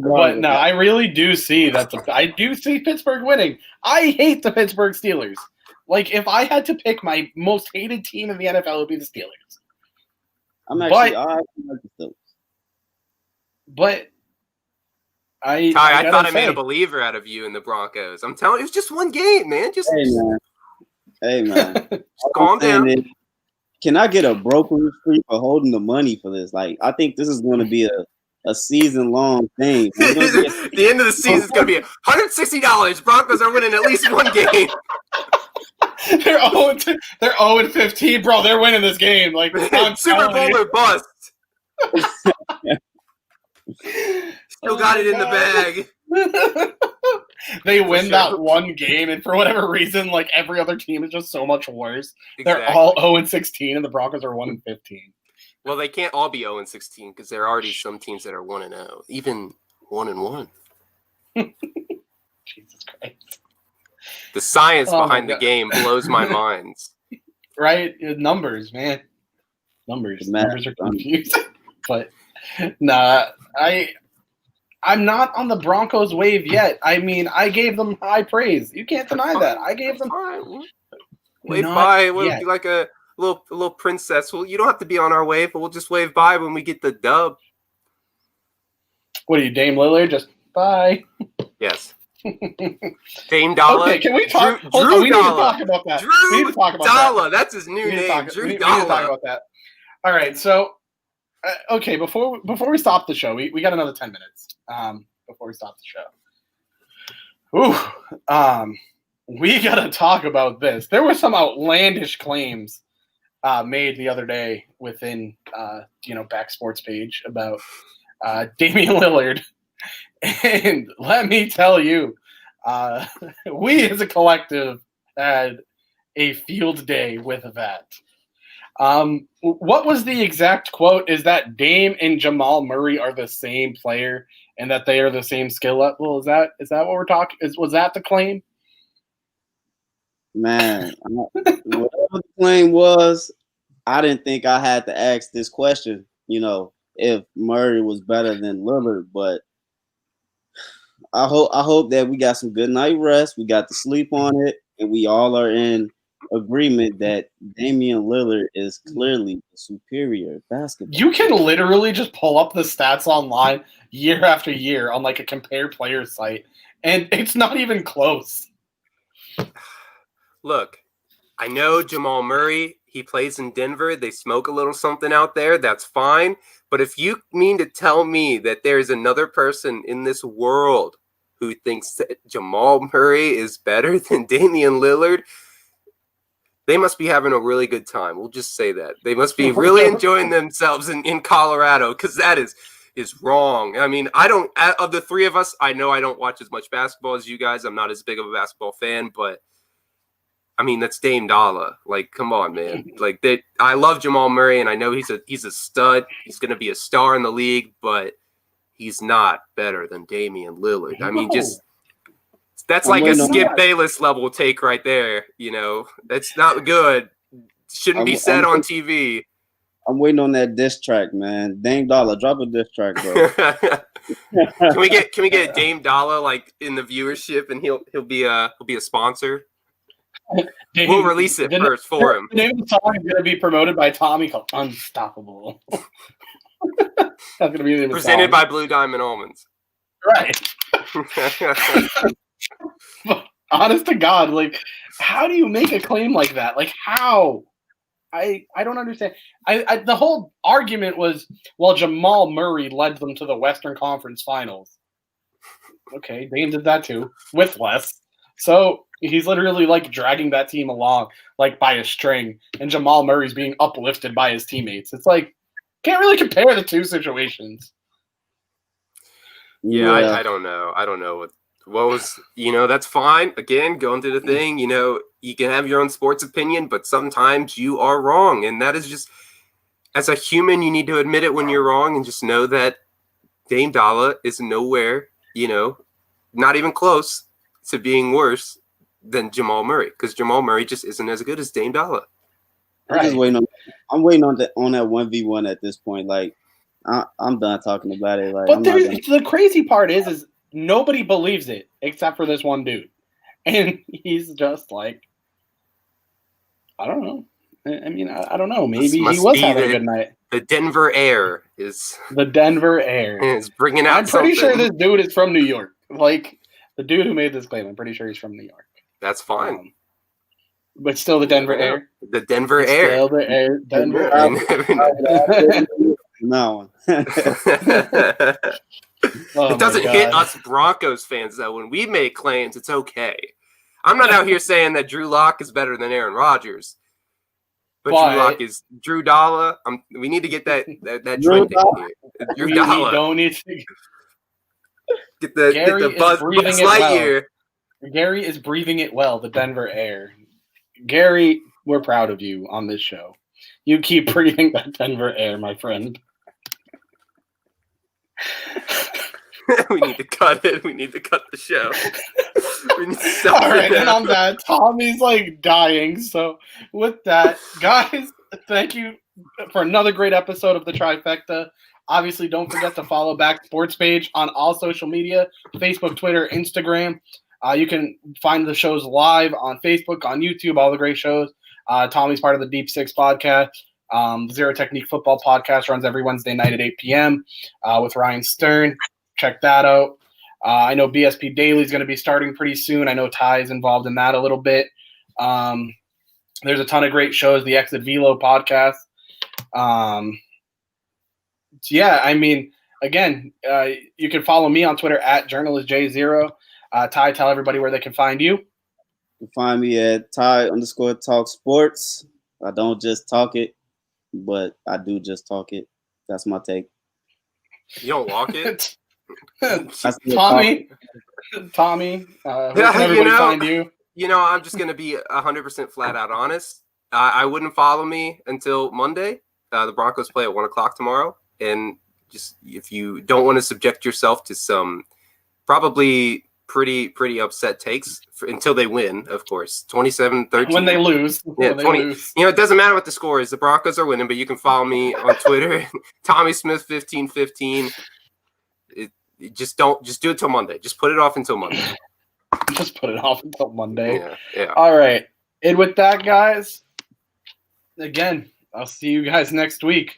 [SPEAKER 1] But no, I really do see that. I do see Pittsburgh winning. I hate the Pittsburgh Steelers. Like, if I had to pick my most hated team in the NFL, it would be the Steelers.
[SPEAKER 3] I like the Steelers.
[SPEAKER 1] But
[SPEAKER 2] I
[SPEAKER 1] gotta
[SPEAKER 2] thought I made
[SPEAKER 1] say,
[SPEAKER 2] a believer out of you in the Broncos. I'm telling you, it's just one game, man. Just
[SPEAKER 3] Hey man. All I'm
[SPEAKER 2] calm
[SPEAKER 3] saying
[SPEAKER 2] down.
[SPEAKER 3] is, can I get a brokerage fee for holding the money for this? Like, I think this is going to be a season long thing. It's going to be
[SPEAKER 2] The end of the season is going to be $160. Broncos are winning at least one game.
[SPEAKER 1] they're 0-15, bro. They're winning this game. Like I'm
[SPEAKER 2] Super
[SPEAKER 1] telling
[SPEAKER 2] Bowl
[SPEAKER 1] you.
[SPEAKER 2] or bust. Still
[SPEAKER 1] Oh
[SPEAKER 2] got
[SPEAKER 1] my
[SPEAKER 2] it in the
[SPEAKER 1] God. They
[SPEAKER 2] For
[SPEAKER 1] win
[SPEAKER 2] sure.
[SPEAKER 1] that one game, and for whatever reason, like every other team is just so much worse. They're
[SPEAKER 2] Exactly.
[SPEAKER 1] all 0-16, and the Broncos are 1-15.
[SPEAKER 2] Well, they can't all be 0-16 because there are already some teams that are 1-0, even 1-1.
[SPEAKER 1] Jesus Christ!
[SPEAKER 2] The science
[SPEAKER 1] Oh my
[SPEAKER 2] behind the
[SPEAKER 1] God.
[SPEAKER 2] game blows my mind.
[SPEAKER 1] Right? Numbers, man. Numbers.
[SPEAKER 3] The math.
[SPEAKER 1] Numbers are confusing. But nah, I'm not on the Broncos wave yet. I mean, I gave them high praise. You can't deny that. I gave them
[SPEAKER 2] wave
[SPEAKER 1] not
[SPEAKER 2] by. We'll
[SPEAKER 1] yet.
[SPEAKER 2] be like a little princess. Well, you don't have to be on our wave, but we'll just wave by when we get the dub.
[SPEAKER 1] What are you, Dame Lillard? Just bye.
[SPEAKER 2] Yes. Dame Dollar.
[SPEAKER 1] Okay, can we talk?
[SPEAKER 2] Drew
[SPEAKER 1] hold on, we need to
[SPEAKER 2] Dollar.
[SPEAKER 1] talk about that.
[SPEAKER 2] Drew
[SPEAKER 1] we need to talk about
[SPEAKER 2] Dollar. That's his new
[SPEAKER 1] that.
[SPEAKER 2] name.
[SPEAKER 1] We
[SPEAKER 2] Drew
[SPEAKER 1] need to talk
[SPEAKER 2] Dollar.
[SPEAKER 1] about that. All right, so okay, before we stop the show, we got another 10 minutes. Before we stop the show. We gotta talk about this. There were some outlandish claims made the other day within Back Sports page about Damian Lillard. And let me tell you, we as a collective had a field day with that. What was the exact quote? Is that Dame and Jamal Murray are the same player and that they are the same skill level? Is that what we're talking? Was that the claim?
[SPEAKER 3] Man, whatever the claim was, I didn't think I had to ask this question, if Murray was better than Lillard, but I hope that we got some good night rest, we got to sleep on it, and we all are in agreement that Damian Lillard is clearly the superior basketball.
[SPEAKER 1] You can literally just pull up the stats online year after year on like a compare player site, and it's not even close.
[SPEAKER 2] Look, I know Jamal Murray, he plays in Denver. They smoke a little something out there. That's fine. But if you mean to tell me that there's another person in this world who thinks that Jamal Murray is better than Damian Lillard, they must be having a really good time. We'll just say that. They must be really enjoying themselves in Colorado, because that is wrong. I mean, of the three of us, I know I don't watch as much basketball as you guys. I'm not as big of a basketball fan, but I mean, that's Dame Dollar. Like, come on, man. Like, I love Jamal Murray, and I know he's a stud. He's going to be a star in the league, but he's not better than Damian Lillard. I mean, that's like a Skip Bayless level take right there. That's not good. Shouldn't be said on TV.
[SPEAKER 3] I'm waiting on that diss track, man. Dame Dollar, drop a diss track, bro.
[SPEAKER 2] Can we get Dame Dollar like in the viewership, and he'll be a sponsor? We'll release it first for him.
[SPEAKER 1] The name of the song is going to be promoted by Tommy called Unstoppable. That's going to be the name of the
[SPEAKER 2] Presented by Blue Diamond Almonds.
[SPEAKER 1] Right. Honest to God, like, how do you make a claim like that? Like, how? I don't understand. The whole argument was, well, Jamal Murray led them to the Western Conference Finals. Okay, Dame did that too, with less. So he's literally like dragging that team along like by a string, and Jamal Murray's being uplifted by his teammates. It's like, can't really compare the two situations.
[SPEAKER 2] Yeah. I don't know. I don't know what was, that's fine. Again, going to the thing, you can have your own sports opinion, but sometimes you are wrong. And that is just, as a human, you need to admit it when you're wrong and just know that Dame Dollar is nowhere, not even close to being worse than Jamal Murray, because Jamal Murray just isn't as good as Dame Dollar.
[SPEAKER 3] I'm just waiting on that 1v1 at this point. Like, I'm done talking about it. Like,
[SPEAKER 1] but the crazy part is nobody believes it except for this one dude, and he's just like, I don't know. I mean, I don't know.
[SPEAKER 2] This
[SPEAKER 1] Maybe he
[SPEAKER 2] must
[SPEAKER 1] was
[SPEAKER 2] be
[SPEAKER 1] having a good night.
[SPEAKER 2] The Denver air is
[SPEAKER 1] The Denver Air.
[SPEAKER 2] bringing out
[SPEAKER 1] I'm pretty sure
[SPEAKER 2] something.
[SPEAKER 1] this dude is from New York. Like the dude who made this claim, I'm pretty sure he's from New York.
[SPEAKER 2] That's fine.
[SPEAKER 1] But still the Denver Air.
[SPEAKER 2] The Denver
[SPEAKER 1] It's
[SPEAKER 2] air.
[SPEAKER 1] Still the air. Denver
[SPEAKER 2] You
[SPEAKER 1] Air.
[SPEAKER 3] No.
[SPEAKER 1] Oh
[SPEAKER 2] It doesn't
[SPEAKER 1] my
[SPEAKER 2] hit
[SPEAKER 1] God.
[SPEAKER 2] us Broncos fans though. When we make claims, it's okay. I'm not out here saying that Drew Lock is better than Aaron Rodgers, but Drew Lock is Drew Dalla. We need to get that
[SPEAKER 3] Drew
[SPEAKER 2] trending here. Drew
[SPEAKER 1] We
[SPEAKER 2] Dalla.
[SPEAKER 1] don't need to.
[SPEAKER 2] Get the
[SPEAKER 1] Gary
[SPEAKER 2] Buzz
[SPEAKER 1] is breathing it
[SPEAKER 2] Lightyear.
[SPEAKER 1] well. Gary is breathing it well. The Denver Air. Gary, we're proud of you on this show. You keep breathing that Denver Air, my friend.
[SPEAKER 2] We need to cut it. We need to cut the show. We need to stop
[SPEAKER 1] All right,
[SPEAKER 2] it
[SPEAKER 1] and
[SPEAKER 2] now.
[SPEAKER 1] on that, Tommy's like dying. So with that, guys, thank you for another great episode of the Trifecta. Obviously, don't forget to follow Back Sports page on all social media, Facebook, Twitter, Instagram. You can find the shows live on Facebook, on YouTube, all the great shows. Tommy's part of the Deep Six podcast. Zero Technique Football podcast runs every Wednesday night at 8 p.m. With Ryan Stern. Check that out. I know BSP Daily is going to be starting pretty soon. I know Ty is involved in that a little bit. There's a ton of great shows. The Exit Velo podcast. Yeah, I mean, again, you can follow me on Twitter at journalistj0. Ty, tell everybody where they can find you.
[SPEAKER 3] You can find me at Ty_Talk Sports. I don't just talk it, but I do just talk it. That's my take.
[SPEAKER 2] You don't walk it?
[SPEAKER 1] Tommy, where can everybody find you?
[SPEAKER 2] You know, I'm just going to be 100% flat out honest. I wouldn't follow me until Monday. The Broncos play at 1 o'clock tomorrow. And just if you don't want to subject yourself to some probably pretty upset takes until they win, of course, 27-13.
[SPEAKER 1] When they lose.
[SPEAKER 2] Yeah, 20.
[SPEAKER 1] Lose.
[SPEAKER 2] You know, it doesn't matter what the score is. The Broncos are winning, but you can follow me on Twitter, Tommy Smith 1515. Just do it till Monday. Just put it off until Monday.
[SPEAKER 1] Just put it off until Monday.
[SPEAKER 2] Yeah.
[SPEAKER 1] All right. And with that, guys, again, I'll see you guys next week.